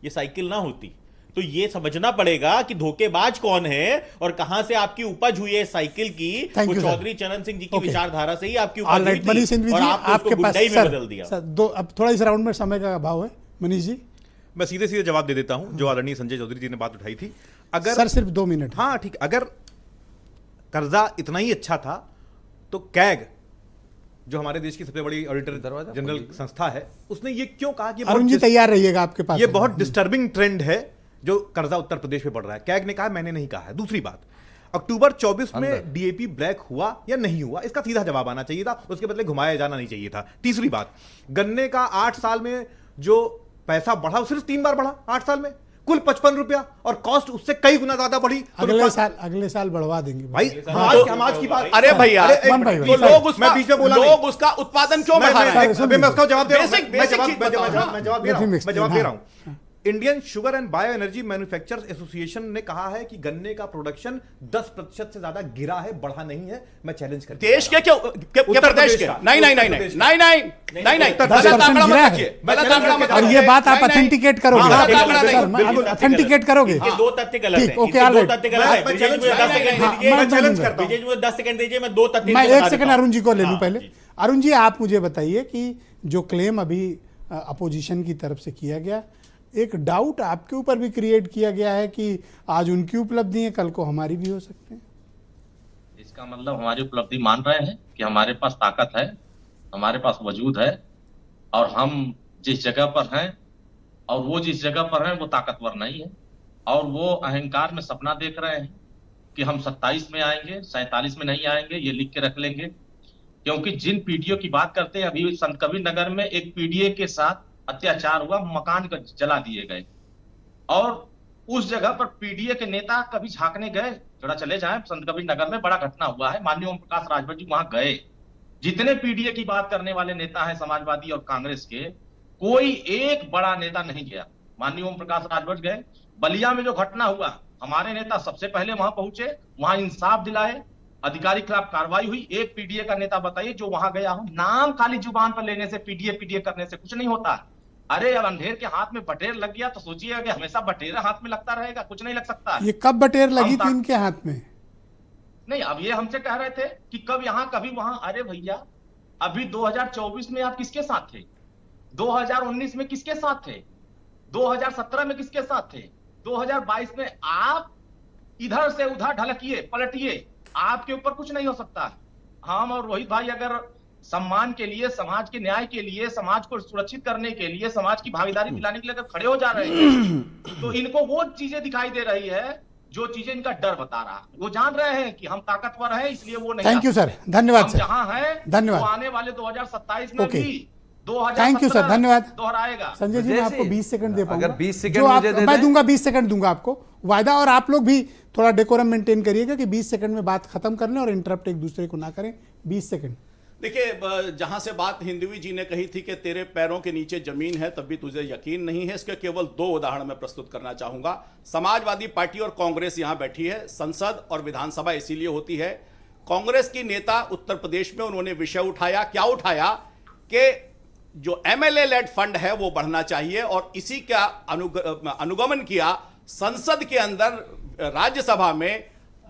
ये साइकिल ना होती। तो ये समझना पड़ेगा कि धोखेबाज कौन है और कहां से आपकी उपज हुई है साइकिल की। वो चौधरी चरण सिंह जी की विचारधारा से ही आपकी उपज हुई थी, और आपको गुंडाई में बदल दिया। अब थोड़ा इस राउंड में समय का अभाव है। मनीष जी, मैं सीधे जवाब दे देता हूं जो आदरणीय संजय चौधरी जी ने बात उठाई थी। अगर सर सिर्फ 2 मिनट। हाँ ठीक, अगर कर्जा इतना ही अच्छा था तो कैग जो हमारे देश की सबसे बड़ी ऑडिटर जनरल संस्था है, उसने ये क्यों कहा कि अरुण जी तैयार रहिएगा, आपके पास ये बहुत डिस्टर्बिंग ट्रेंड है जो कर्जा उत्तर प्रदेश में बढ़ रहा है। कैग ने कहा, मैंने नहीं कहा है। दूसरी बात, अक्टूबर 24 में डीएपी ब्लैक हुआ या नहीं हुआ, इसका सीधा जवाब आना चाहिए था, उसके बदले घुमाया जाना नहीं चाहिए था। तीसरी बात, गन्ने का 8 साल में जो पैसा बढ़ा वो सिर्फ 3 बार बढ़ा 8 साल में, कुल 55 रुपया, और कॉस्ट उससे कई गुना ज्यादा बढ़ी। तो अगले साल बढ़वा देंगे भाई। हम आज की बात, अरे भैया तो लोग उसका उत्पादन क्यों बढ़ा रहे हैं? मैं उसका जवाब दे रहा हूं। मैं जवाब दे रहा हूं। Indian sugar and bio energy manufacturers association ने कहा है कि गन्ने का प्रोडक्शन 10% से ज्यादा गिरा है, बढ़ा नहीं है। मैं चैलेंज करता हूं। देश के क्या प्रदेश के? नहीं नहीं नहीं नहीं नहीं नहीं नहीं नहीं, गलत आंकड़ा मत रखिए, गलत आंकड़ा मत और ये बात आप ऑथेंटिकेट करोगे, ऑथेंटिकेट करोगे? दो तथ्य गलत है, ओके, दो ऑलराइट। तथ्य गलत है। ब्रिजेश मुझे 10 सेकंड दीजिए, मैं चैलेंज करता हूं। ब्रिजेश मुझे 10 सेकंड दीजिए, मैं दो तथ्य मैं बता 1 देता सेकंड हूं। अरुण जी को ले लूं हाँ, पहले। जी। अरुण जी, आप मुझे बताइए कि जो क्लेम अभी अपोजिशन की तरफ से किया गया, एक डाउट आपके ऊपर भी क्रिएट किया गया है कि आज उनकी उपलब्धि है, कल को हमारी भी हो सकते हैं। इसका मतलब हमारी उपलब्धि मान रहे हैं कि हमारे पास ताकत है, हमारे पास वजूद है, और हम जिस जगह पर हैं और वो जिस जगह पर हैं वो ताकतवर नहीं है, और वो अहंकार में सपना देख रहे हैं कि हम 27 में आएंगे, 47 में नहीं आएंगे, ये लिख के रख लेंगे। क्योंकि जिन पीडीओ की बात करते हैं, अभी संत कबीर नगर में एक पीडीए के साथ अत्याचार हुआ, मकान जला दिए गए, और उस जगह पर पीडीए के नेता कभी झांकने गए? जरा चले जाएं, संत कबीर नगर में बड़ा घटना हुआ है, माननीय ओम प्रकाश राजभर जी वहां गए। जितने पीडीए की बात करने वाले नेता हैं समाजवादी और कांग्रेस के, कोई एक बड़ा नेता नहीं गया। माननीय ओम प्रकाश राजभर गए। बलिया में जो घटना हुआ, हमारे नेता सबसे पहले वहां पहुंचे, वहां इंसाफ दिलाए, अधिकारी के खिलाफ कार्रवाई हुई। एक पीडीए का नेता बताइए जो वहां गया हो? नाम खाली जुबान पर लेने से, पीडीए पीडीए करने से कुछ नहीं होता। अरे अब अंधेर के हाथ में बटेर लग गया तो सोचिए कि हमेशा बटेर हाथ में लगता रहेगा? कुछ नहीं लग सकता। ये कब बटेर लगी थी इनके हाथ में? नहीं, अब ये हमसे कह रहे थे कि कब यहां कभी वहां। अरे भैया, अभी 2024 में आप किसके साथ थे? 2019 में किसके साथ थे? 2017 में किसके साथ थे? 2022 में आप इधर से उधर ढलकिए, पलटिए, आपके ऊपर कुछ नहीं हो सकता। हम और रोहित भाई अगर सम्मान के लिए, समाज के न्याय के लिए, समाज को सुरक्षित करने के लिए, समाज की भागीदारी दिलाने के लिए अगर खड़े हो जा रहे हैं, तो इनको वो चीजें दिखाई दे रही है जो चीजें इनका डर बता रहा है। वो जान रहे हैं कि हम ताकतवर हैं, इसलिए वो नहीं। थैंक यू सर, धन्यवाद सर। जहां है धन्यवाद। वो आने वाले 2027 में भी थैंक यू सर, धन्यवाद। दोहराएगा। संजय जी, मैं आपको 20 सेकंड दे पाऊंगा। अगर 20 सेकंड जो आप, मुझे दे मैं दें। दूंगा 20 सेकंड दूंगा आपको वायदा, और आप लोग भी थोड़ा डेकोरम मेंटेन करिएगा कि 20 सेकंड में बात खत्म कर लें और इंटरप्ट एक दूसरे को ना करें। 20 सेकंड। देखिए, जहां से बात हिंदवी जी ने कही थी कि तेरे पैरों के नीचे जमीन है तब भी तुझे यकीन नहीं है, इसके केवल 2 उदाहरण मैं प्रस्तुत करना चाहूंगा। समाजवादी पार्टी और कांग्रेस यहां बैठी है। संसद और विधानसभा इसीलिए होती है। कांग्रेस की नेता उत्तर प्रदेश में उन्होंने विषय उठाया, क्या उठाया कि जो एमएलए लेड फंड है वो बढ़ना चाहिए, और इसी का अनुगमन किया। संसद के अंदर राज्यसभा में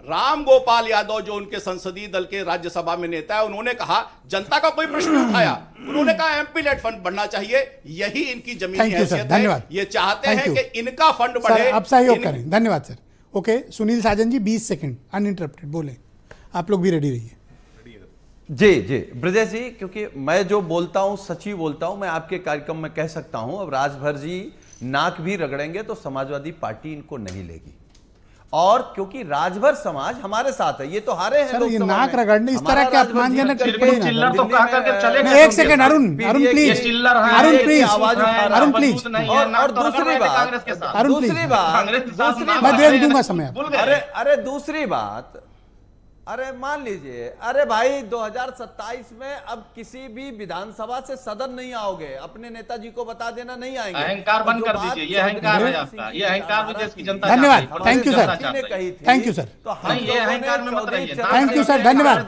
राम गोपाल यादव, जो उनके संसदीय दल के राज्यसभा में नेता है, उन्होंने कहा, जनता का कोई प्रश्न उठाया, उन्होंने कहा एमपी लेड फंड बढ़ना चाहिए। यही इनकी जमीनी हैसियत है। ये चाहते हैं कि इनका फंड बढ़े। अब सहयोग करें। धन्यवाद सर। ओके, सुनील साजन जी 20 सेकंड अनइंटरप्टेड बोले। आप लोग भी रेडी रहिए। जी जी ब्रजेश जी, क्योंकि मैं जो बोलता हूं सच ही बोलता हूं। मैं आपके कार्यक्रम में कह सकता हूं, अब राजभर जी नाक भी रगड़ेंगे तो समाजवादी पार्टी इनको नहीं लेगी, और क्योंकि राजभर समाज हमारे साथ है। ये तो हारे हैं सर, ये नाक रगड़ने इस तरह के अपमानजनक टिप्पणी ना चिल्लर तो कहा करके चले नहीं, 1 सेकंड अरुण, अरुण प्लीज, चिल्लर है, अरुण प्लीज, आवाज उठा रहा है, अरुण प्लीज। और दूसरी बात, अरुण प्लीज, दूसरी मैं दे दूंगा समय आपको। अरे दूसरी बात, अरे मान लीजिए, अरे भाई 2027 में अब किसी भी विधानसभा से सदन नहीं आओगे, अपने नेताजी को बता देना नहीं आएंगे। अहंकार बंद कर दीजिए, ये अहंकार है आपका, ये अहंकार भी देश की जनता धन्यवाद, चाहती है। Thank you sir, thank you sir, तो ये अहंकार में मत रहिए। थैंक यू सर, धन्यवाद।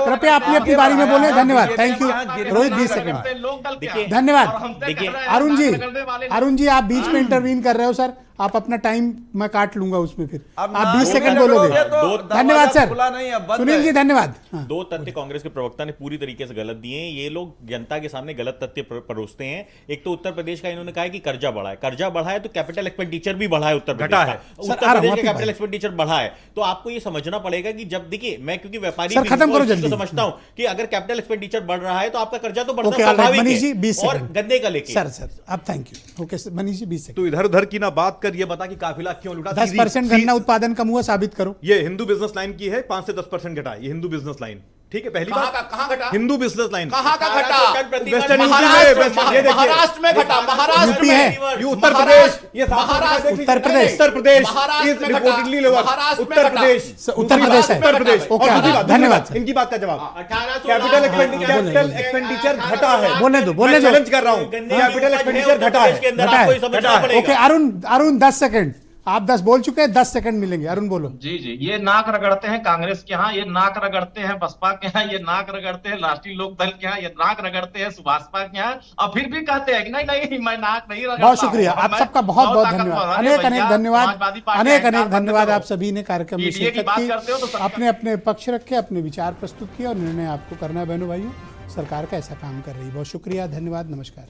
कृपया अपनी अपनी बारी में बोले। धन्यवाद, थैंक यू। रोहित 20 सेकंड। धन्यवाद। अरुण जी, अरुण जी आप बीच में इंटरवीन कर रहे हो सर, आप अपना टाइम मैं काट लूंगा उसमें, फिर आप 20 सेकंड बोलोगे। धन्यवाद सर। सुनील जी धन्यवाद। दो तथ्य कांग्रेस के प्रवक्ता ने पूरी तरीके से गलत दिए हैं। ये लोग जनता के सामने गलत तथ्य परोसते हैं। एक तो उत्तर प्रदेश का इन्होंने कहा है कि कर्जा बढ़ा है, कर्जा बढ़ा है तो कैपिटल एक्सपेंडिचर भी बढ़ा है। उत्तर प्रदेश का उत्तर प्रदेश का कैपिटल एक्सपेंडिचर बढ़ा है, तो आपको ये समझना पड़ेगा कि जब देखिए, मैं क्योंकि व्यापारी समझता हूं कि अगर कैपिटल एक्सपेंडिचर बढ़ रहा है तो आपका कर्जा तो बढ़ना स्वाभाविक है। और गन्ने का लेके सर अब thank you. Okay Manish ji 20 second. तो इधर उधर की ना बात कर, ये बता कि काफिला क्यों लुटा। 10% गन्ना उत्पादन कम हुआ, साबित करो। ये हिंदू बिजनेस लाइन की है, 5 से 10% घटा, ये हिंदू बिजनेस लाइन। ठीक है, पहली कहाँ बात कहाँ घटा? हिंदू बिजनेस लाइन कहाँ का घटा? वेस्टर्न महाराष्ट्र में घटा, महाराष्ट्र यूपी में, है। ये उत्तर प्रदेश, ये महाराष्ट्र, उत्तर प्रदेश, उत्तर प्रदेश, महाराष्ट्र में घटा, रिपोर्टेडली लोअर महाराष्ट्र में उत्तर घटा। प्रदेश, उत्तर प्रदेश है। उत्तर प्रदेश। ओके, और दूसरी बात, धन्यवाद। इनकी बात का जवाब, 1800 कैपिटल लाख एक्सपेंडिचर घटा है। बोलने दो, बोलने मैं दो। चैलेंज कर रहा हूँ, कैपिटल एक्सपेंडिचर घटा है। घटा है। ओके अरुण 10 सेकंड, आप 10 बोल चुके हैं, 10 सेकंड मिलेंगे। अरुण बोलो। जी जी, ये नाक रगड़ते हैं कांग्रेस के यहाँ, ये नाक रगड़ते हैं बसपा के यहाँ, ये नाक रगड़ते हैं राष्ट्रीय लोक दल के यहाँ, ये नाक रगड़ते हैं सुभाषपा के यहाँ, और फिर भी कहते हैं कि नहीं नहीं मैं नाक नहीं रगड़ता। बहुत शुक्रिया आप सबका, बहुत बहुत धन्यवाद, अनेक अनेक धन्यवाद, अनेक अनेक धन्यवाद आप सभी ने कार्यक्रम में शिरकत की, अपने अपने पक्ष रखे, अपने विचार प्रस्तुत किए और निर्णय आपको करना है बहनों भाइयों। सरकार का ऐसा काम कर रही है। बहुत शुक्रिया, धन्यवाद, नमस्कार।